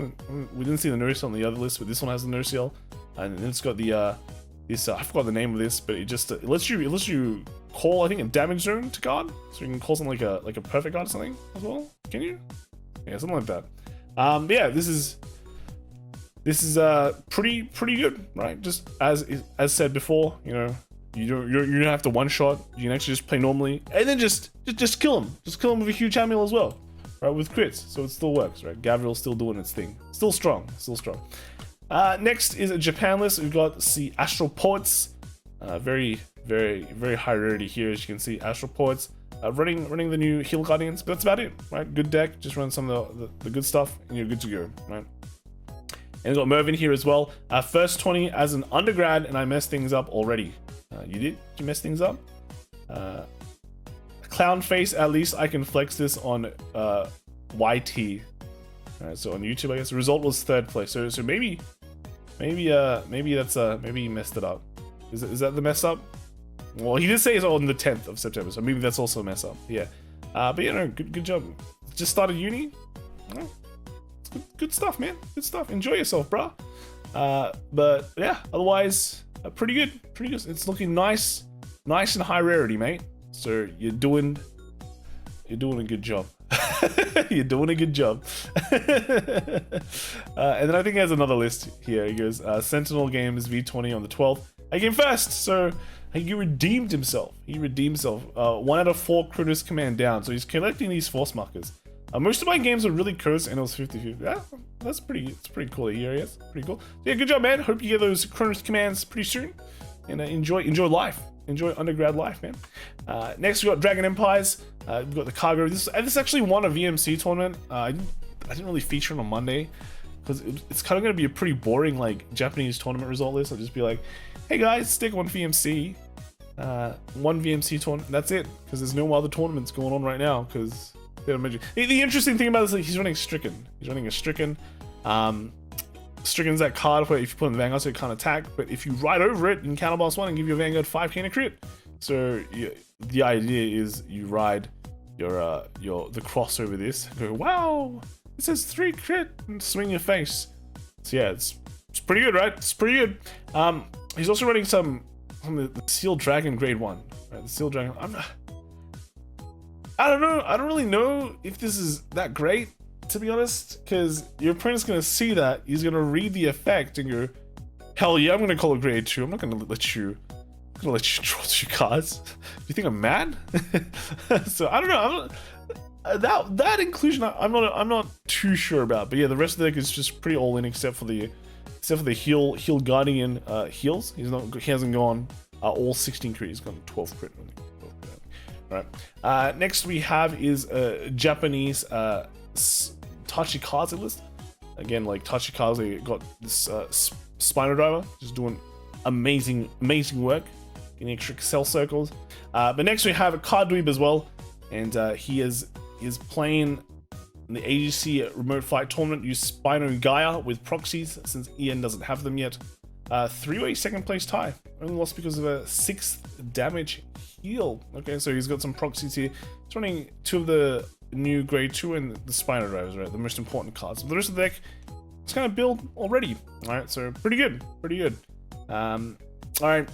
didn't see the no seal on the other list, but this one has the no seal, and then it's got the I forgot the name of this, but it lets you call I think a damage zone to guard, so you can call something like a perfect guard or something as well. Can you? Yeah, something like that. But yeah, this is pretty good, right? Just as said before, you don't have to one shot. You can actually just play normally, and then just kill him. Just kill him with a huge Hamiel as well, right? With crits, so it still works, right? Gabriel's still doing its thing. Still strong. Next is a Japan list. We've got the Astral Poets. Very high rarity here, as you can see. Astral Poets running the new Heal Guardians, but that's about it, right? Good deck. Just run some of the good stuff, and you're good to go, right? And we've got Mervin here as well. First 20 as an undergrad, and I messed things up already. You did? You mess things up? Clown face. At least I can flex this on YT. Alright, so on YouTube, I guess the result was third place. So maybe that's maybe he messed it up. Is that the mess up? Well, he did say it's on the 10th of September, so maybe that's also a mess up. Yeah, but yeah, no, good job. Just started uni. It's good stuff, man. Good stuff. Enjoy yourself, bro. But yeah, otherwise, pretty good. It's looking nice and high rarity, mate. So you're doing a good job. You're doing a good job. And then I think he has another list here. He goes, Sentinel Games V20 on the 12th. I came first, so he redeemed himself. 1 out of 4 Cronos command down, so he's collecting these force markers. Most of my games are really close, and it was 50-50. Yeah, it's pretty cool here, I guess. Pretty cool. Yeah, good job, man. Hope you get those Cronos commands pretty soon, and enjoy life. Enjoy undergrad life, man. Next, we got Dragon Empires. We've got the Kagero. This actually won a VMC tournament. I didn't really feature it on Monday because it's kind of going to be a pretty boring like Japanese tournament result list. I'll just be like, hey guys, stick one VMC. One VMC tournament. That's it, because there's no other tournaments going on right now. Because the interesting thing about this is like, he's running Stricken. He's running a Stricken. Strickens that card where if you put in the Vanguard so it can't attack, but if you ride over it, you can counterblast 1 and give your Vanguard 5k and a crit. So the idea is you ride the cross over this, go, wow, it says 3 crit, and swing your face. So yeah, it's pretty good, right? It's pretty good. He's also running some from the Sealed Dragon grade 1. Right, the Sealed Dragon. I don't know. I don't really know if this is that great, to be honest, because your opponent's gonna see that, he's gonna read the effect and go, hell yeah, I'm gonna call it grade 2. I'm not gonna let you draw 2 cards. You think I'm mad? So I don't know. That inclusion I'm not too sure about. But yeah, the rest of the deck is just pretty all in except for the heal guardian heals. He hasn't gone all 16 crit. He's gone 12 crit. Right. Next we have is a Japanese Tachikaze list. Again, like Tachikaze got this Spino Driver, just doing amazing work, getting extra cell circles. But next we have a card dweeb as well, and he is playing in the AGC remote fight tournament. Use Spino Gaia with proxies since Ian doesn't have them yet. 3-way second place tie. Only lost because of a 6th damage heal. Okay, so he's got some proxies here. He's running 2 of the new grade 2 and the Spino Drivers, right? The most important cards. But the rest of the deck, it's kind of built already. Alright, so pretty good. Alright,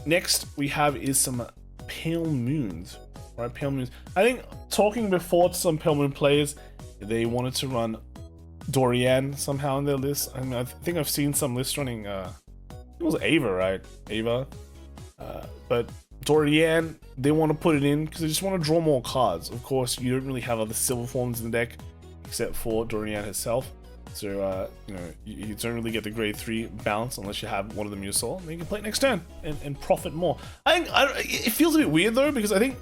next we have is some Pale Moons. Right, Pale Moons. I think talking before to some Pale Moon players, they wanted to run Dorian somehow in their list. I mean, I think I've seen some lists running it was Ava, right? Ava. But Dorian, they want to put it in because they just want to draw more cards. Of course, you don't really have other silver forms in the deck except for Dorian herself. So, you know, you don't really get the grade 3 bounce unless you have one of them yourself. Then you can play it next turn and profit more. It feels a bit weird though, because I think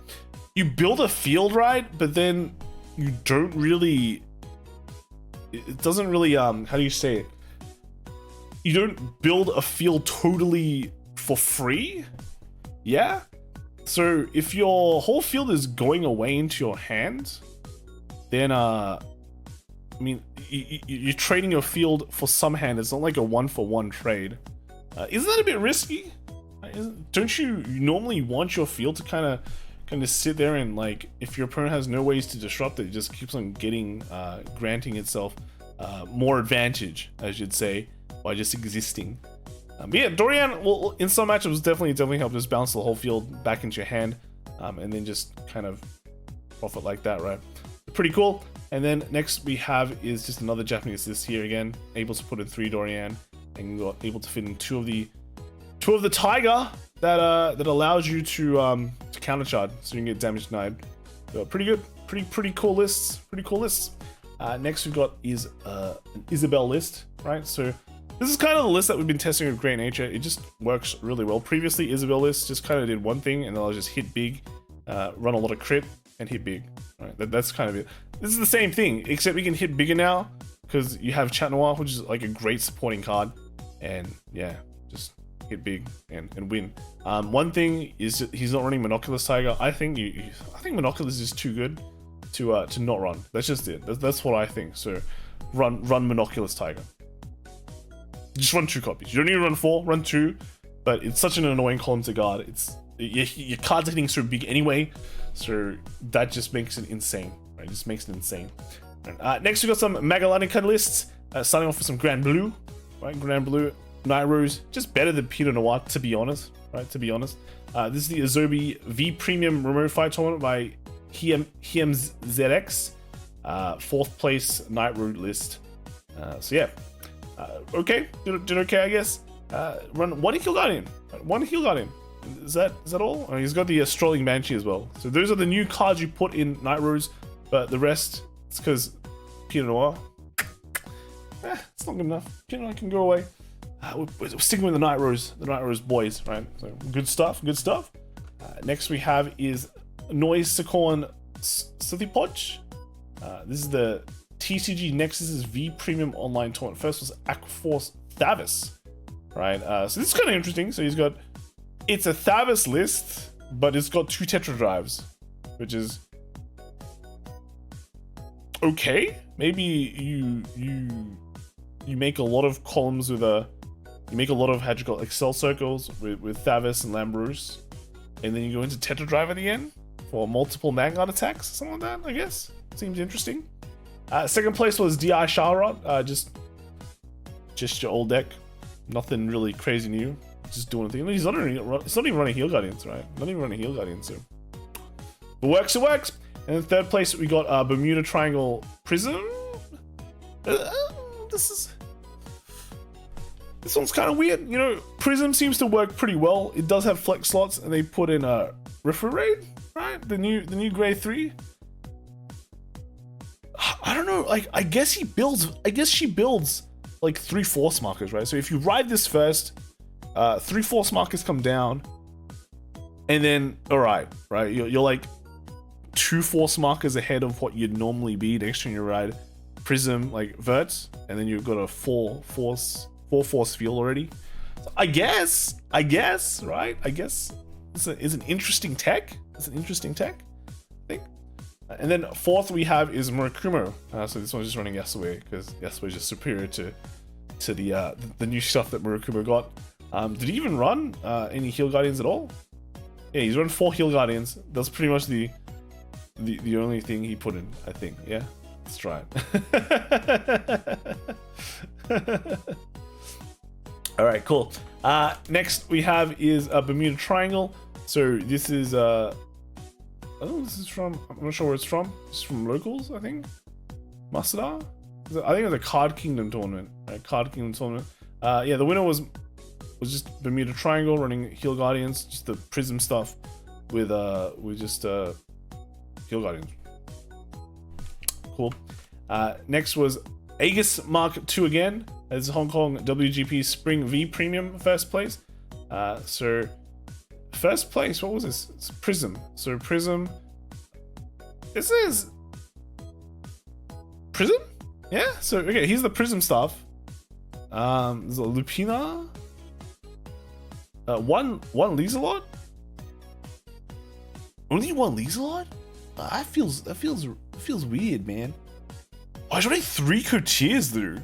you build a field, right? But then you don't really... It doesn't really, how do you say it? You don't build a field totally for free? Yeah? So if your whole field is going away into your hand, then, I mean, you're trading your field for some hand. It's not like a 1-for-1 trade. Isn't that a bit risky? Don't you normally want your field to kind of sit there and, like, if your opponent has no ways to disrupt it, it just keeps on getting, granting itself more advantage, I should say, by just existing. But yeah, Dorian, well, in some matchups, definitely help just bounce the whole field back into your hand, and then just kind of profit like that, right? Pretty cool. And then next we have is just another Japanese list here again, able to put in 3 Dorian, and you're able to fit in 2 of the Tiger that allows you to countercharge, so you can get damage denied. So pretty good, pretty cool lists, next we've got is an Isabelle list, right? So this is kind of the list that we've been testing with Great Nature. It just works really well. Previously, Isabelle list just kind of did one thing, and they'll just hit big, run a lot of crit, and hit big. Right? That's kind of it. This is the same thing, except we can hit bigger now, because you have Chat Noir, which is like a great supporting card, and yeah, just hit big and win. One thing is he's not running Monoculus Tiger. I think Monoculus is too good to not run. That's just it. That's what I think. So run Monoculus Tiger. Just run 2 copies. You don't need to run 4, run 2. But it's such an annoying column to guard. Your cards are hitting so big anyway, so that just makes it insane. Right? It just makes it insane. Right. Next we got some Magalanica lists. Starting off with some Granblue. Right, Granblue, Night Rose, just better than Pinot Noir, to be honest. Right, to be honest. This is the Azobi V Premium Remote Fight Tournament by ZX. 4th place Night Road list. So yeah. Okay, did okay, I guess. Run 1 Heal Guardian. 1 Heal Guardian. Is that all? Oh, he's got the Strolling Banshee as well. So those are the new cards you put in Night Rose, but the rest, it's because Pinot Noir. It's not good enough. Pinot Noir can go away. We're sticking with the Night Rose boys, right? So good stuff. Next we have is Noise Sakorn Sithipodge. This is the TCG Nexus's V Premium Online Tournament. First was Aqua Force Thavis, right? So this is kind of interesting. So it's a Thavis list, but it's got 2 Tetra Drives, which is okay. Maybe you make a lot of columns with you make a lot of, how'd you call it, Excel circles with Thavis and Lambrus, and then you go into Tetra Drive at the end for multiple Vanguard attacks, something like that, I guess. Seems interesting. Second place was DI Sharot, just your old deck. Nothing really crazy new. Just doing a thing. He's not even running Heal Guardians, right? Not even running Heal Guardians, so. It works, it works. And in third place, we got Bermuda Triangle Prism. This one's kind of weird. You know, Prism seems to work pretty well. It does have flex slots, and they put in a Raid, right? The new grade 3. I don't know. Like, I guess she builds like 3 force markers, right? So if you ride this first, 3 force markers come down, and then right, you're like 2 force markers ahead of what you'd normally be next time you ride Prism like Vert, and then you've got a 4 force field already. So I guess, right? I guess it's an interesting tech. It's an interesting tech, I think. And then fourth we have is Murakumo. So this one's just running Yasue because Yasue is just superior to the new stuff that Murakumo got. Did he even run any Heal Guardians at all? Yeah, he's run 4 Heal Guardians. That's pretty much the only thing he put in, I think. Yeah, let's try it. All right, cool. Next we have is a Bermuda Triangle. So this is oh, this is from, I'm not sure where it's from. It's from locals, I think. Masada? I think it was a Card Kingdom tournament. Right? Card Kingdom tournament. Yeah, the winner was just Bermuda Triangle running Heal Guardians, just the Prism stuff with just Heal Guardians. Cool. Next was Aegis Mark II again. As Hong Kong WGP Spring V Premium first place. So first place, what was this? It's Prism. So Prism. This is Prism? Yeah. So okay, here's the Prism stuff. There's a Lupina. One Lieselot? Only one Lieselot? That feels weird, man. Oh, there's only 3 Courtiers though.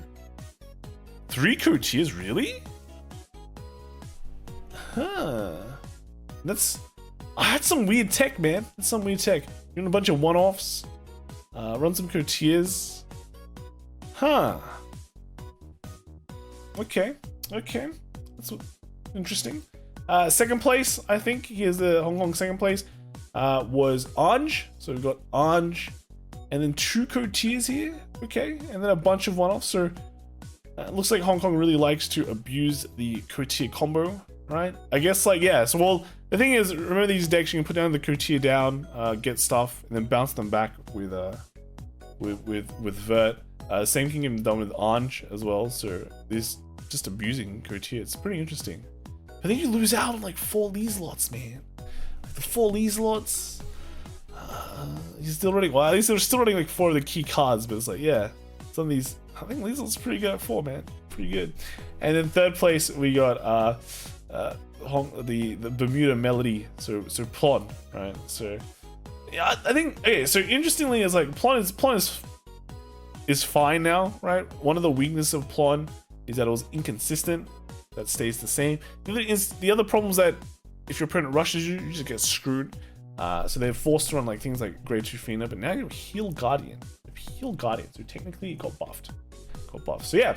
3 Courtiers, really? Huh. I had some weird tech, man. That's some weird tech. Doing a bunch of one-offs. Run some Courtiers. Huh. Okay. That's interesting. Second place, I think, here's the Hong Kong second place, was Ange. So we've got Ange, and then 2 Courtiers here. Okay, and then a bunch of one-offs. So it looks like Hong Kong really likes to abuse the Courtier combo, right? I guess, like, yeah. So, well, the thing is, remember these decks, you can put down the Courtier down, get stuff, and then bounce them back with Vert. Same thing can be done with Ange as well. So this just abusing Courtier. It's pretty interesting. I think you lose out on like 4 Lieselots, man. Like the 4 Lieselots. You're still running. Well, at least they're still running like 4 of the key cards, but it's like, yeah, some of these. I think Lieselot's pretty good at 4, man. Pretty good. And then third place we got the Bermuda Melody. So Plon, right? So yeah, I think, okay. So interestingly, it's like Plon is fine now, right? One of the weaknesses of Plon is that it was inconsistent. That stays the same. The other problem is that if your opponent rushes you, you just get screwed. So they're forced to run like things like Grade 2 Fina, but now you have Heal Guardian. Heal Guardian, so technically it got buffed. So yeah,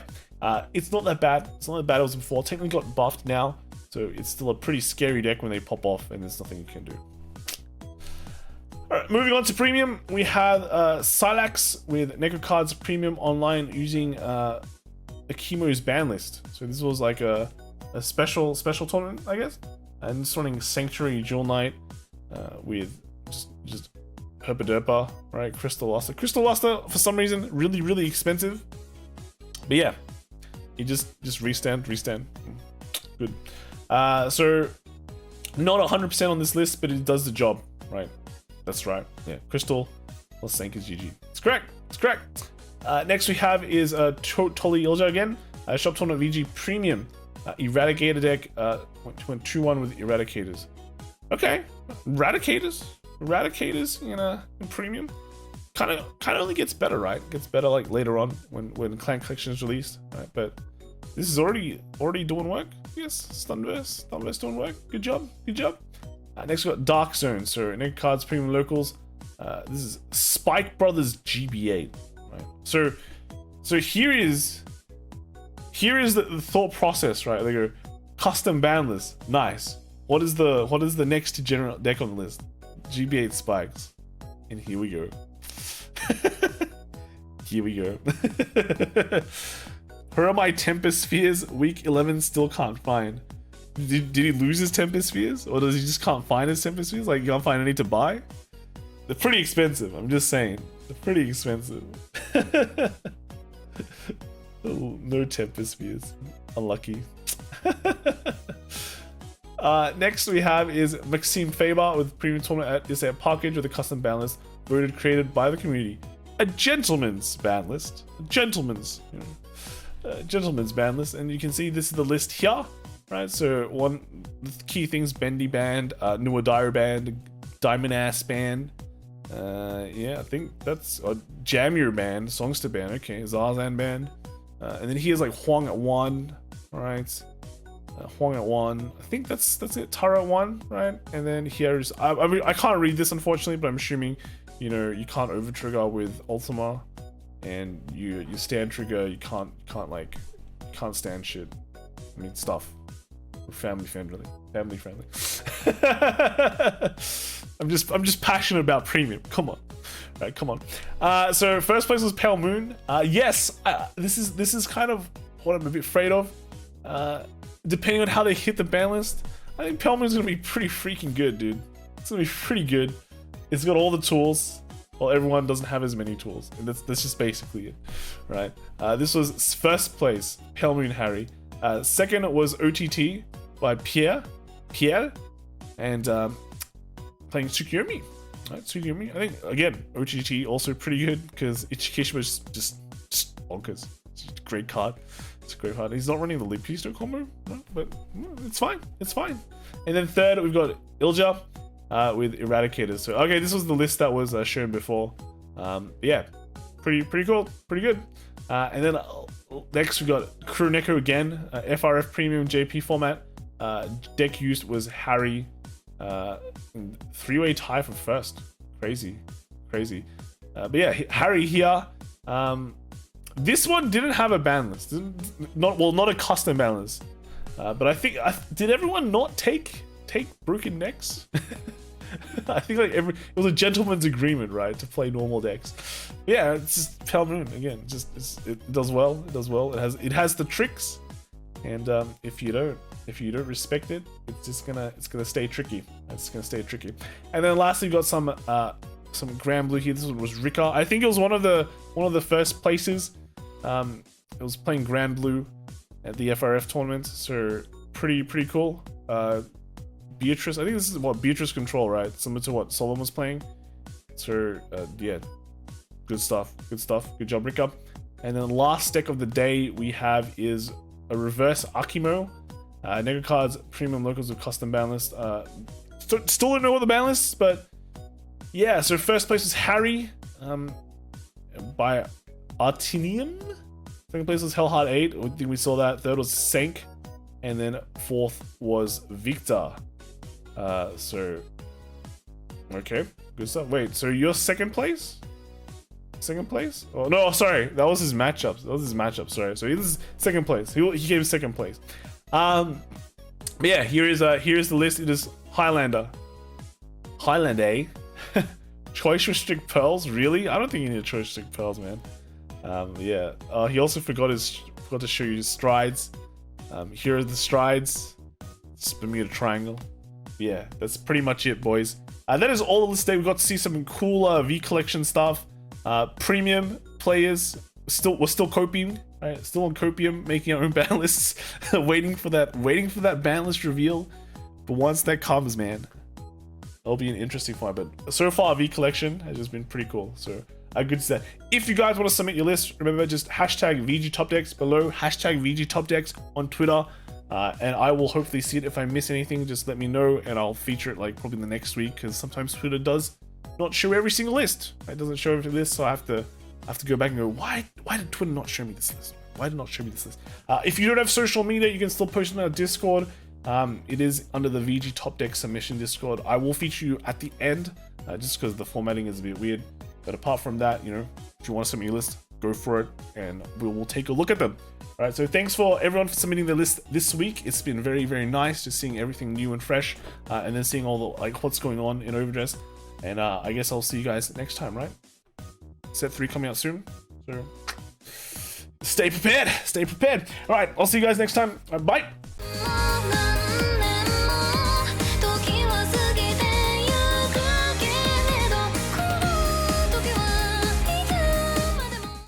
it's not that bad. It's not that bad as before. Technically got buffed now, so it's still a pretty scary deck when they pop off, and there's nothing you can do. Alright, moving on to premium, we have Silax with Neko Cards Premium online using Akimo's ban list. So this was like a special tournament, I guess. And it's running Sanctuary Jewel Knight with just Herpaderpa, right? Crystal Luster. Crystal Luster, for some reason, really, really expensive. But yeah, you just restand. Good. So not 100% on this list, but it does the job, right? That's right. Yeah, Crystal plus Sank is GG. It's correct. Next we have is Tolly Ilja again. Shop Tournament VG Premium. Eradicator deck. Went 2-1 with Eradicators. Okay. Eradicators in premium. kind of only gets better, right? Gets better like later on when Clan Collection is released, right? But this is already doing work. Yes, Stunverse doing work. Good job. Next we got Dark Zone. So Neg cards, premium locals. This is Spike Brothers GB8, right? So here is the thought process, right? They go custom ban list, nice. What is the next general deck on the list? GB8 Spikes, and here we go. Here we go. Where are my Tempest Spheres? Week 11 still can't find. Did he lose his Tempest Spheres? Or does he just can't find his Tempest Spheres? Like, you can't find any to buy? They're pretty expensive, I'm just saying. They're pretty expensive. Oh, no Tempest Spheres. Unlucky. Next we have is Maxime Faber with premium tournament is a package with a custom ban list created by the community. A gentleman's ban list. Gentleman's ban list, and you can see this is the list here, right? So the key things: Bendy band, Nuadire band, Diamond Ass band. Yeah, I think that's a Jamir band, Songster band. Okay, Zarzan band, and then he has like Huang at 1, right? Huang at 1. I think that's it. Tara at 1, right? And then here's I mean I can't read this unfortunately, but I'm assuming you can't over trigger with Ultima, and you stand trigger. You can't stand shit. I mean stuff. We're family friendly. I'm just passionate about premium. Come on. Right, come on. So first place was Pale Moon. Yes, this is kind of what I'm a bit afraid of. Depending on how they hit the ban list, I think Pale Moon's gonna be pretty freaking good, dude. It's gonna be pretty good. It's got all the tools. Well, everyone doesn't have as many tools, and that's just basically it, right? This was first place, Pale Moon Harry. Second was OTT by Pierre, and playing Tsukuyomi. Right, Tsukuyomi. I think again OTT also pretty good because Ichikishima is just bonkers. It's a great card. It's a great card. He's not running the Lipisto combo, no, but it's fine. It's fine. And then third we've got Ilja with Eradicators. So okay, this was the list that was shown before. Yeah, pretty cool, pretty good. And then next we got Crew Neko again, FRF Premium JP format. Deck used was Harry. 3-way tie for first. Crazy. But yeah, Harry here. This one didn't have a ban list. Not a custom ban list. But I think did everyone not take broken necks? I think like it was a gentleman's agreement, right, to play normal decks. Yeah, it's just Pale Moon again. It does well. It has the tricks, and if you don't respect it, it's gonna stay tricky. It's gonna stay tricky. And then lastly, we got some Granblue here. This was Rika. I think it was one of the first places. It was playing Granblue at the FRF tournament, so pretty cool. Beatrice, I think this is what Beatrice control, right? Similar to what Solomon was playing. So yeah, good stuff. Good job, Rika. And then last deck of the day we have is a reverse Akimo. Nega cards, premium locals with custom ban list. Still don't know what the ban list is, but yeah. So first place was Harry, by Artinium. Second place was Hellheart 8. I think we saw that. Third was Sank, and then fourth was Victor. So okay, good stuff. Wait, so you're second place? Second place? Oh no, sorry, that was his matchup. Sorry, so this is second place. He came second place. But yeah, here's the list. It is Highlander, eh? Choice restrict pearls, really? I don't think you need a choice restrict pearls, man. Yeah. He also forgot to show you his strides. Here are the strides. It's Bermuda Triangle. Yeah, that's pretty much it, boys. That is all of this day. We got to see some cool V collection stuff. Premium players we're still coping, right? Still on copium, making our own ban lists, waiting for that ban list reveal. But once that comes, man, it'll be an interesting fight. But so far, V collection has just been pretty cool. So good stuff. If you guys want to submit your list, remember just hashtag VG Top Decks below, hashtag VG Top Decks on Twitter. And I will hopefully see it. If I miss anything, just let me know and I'll feature it like probably the next week, because sometimes Twitter does not show every single list. It doesn't show every list, so I have to go back and go, why did Twitter not show me this list? Why did it not show me this list? If you don't have social media, you can still post it on our Discord. It is under the VG Top Deck Submission Discord. I will feature you at the end, just because the formatting is a bit weird. But apart from that, you know, if you want to submit your list, go for it, and we'll take a look at them. All right, so thanks for everyone for submitting the list this week. It's been very, very nice just seeing everything new and fresh, and then seeing all the what's going on in Overdress. And I guess I'll see you guys next time, right? Set 3 coming out soon, so stay prepared. Stay prepared. All right, I'll see you guys next time. Bye.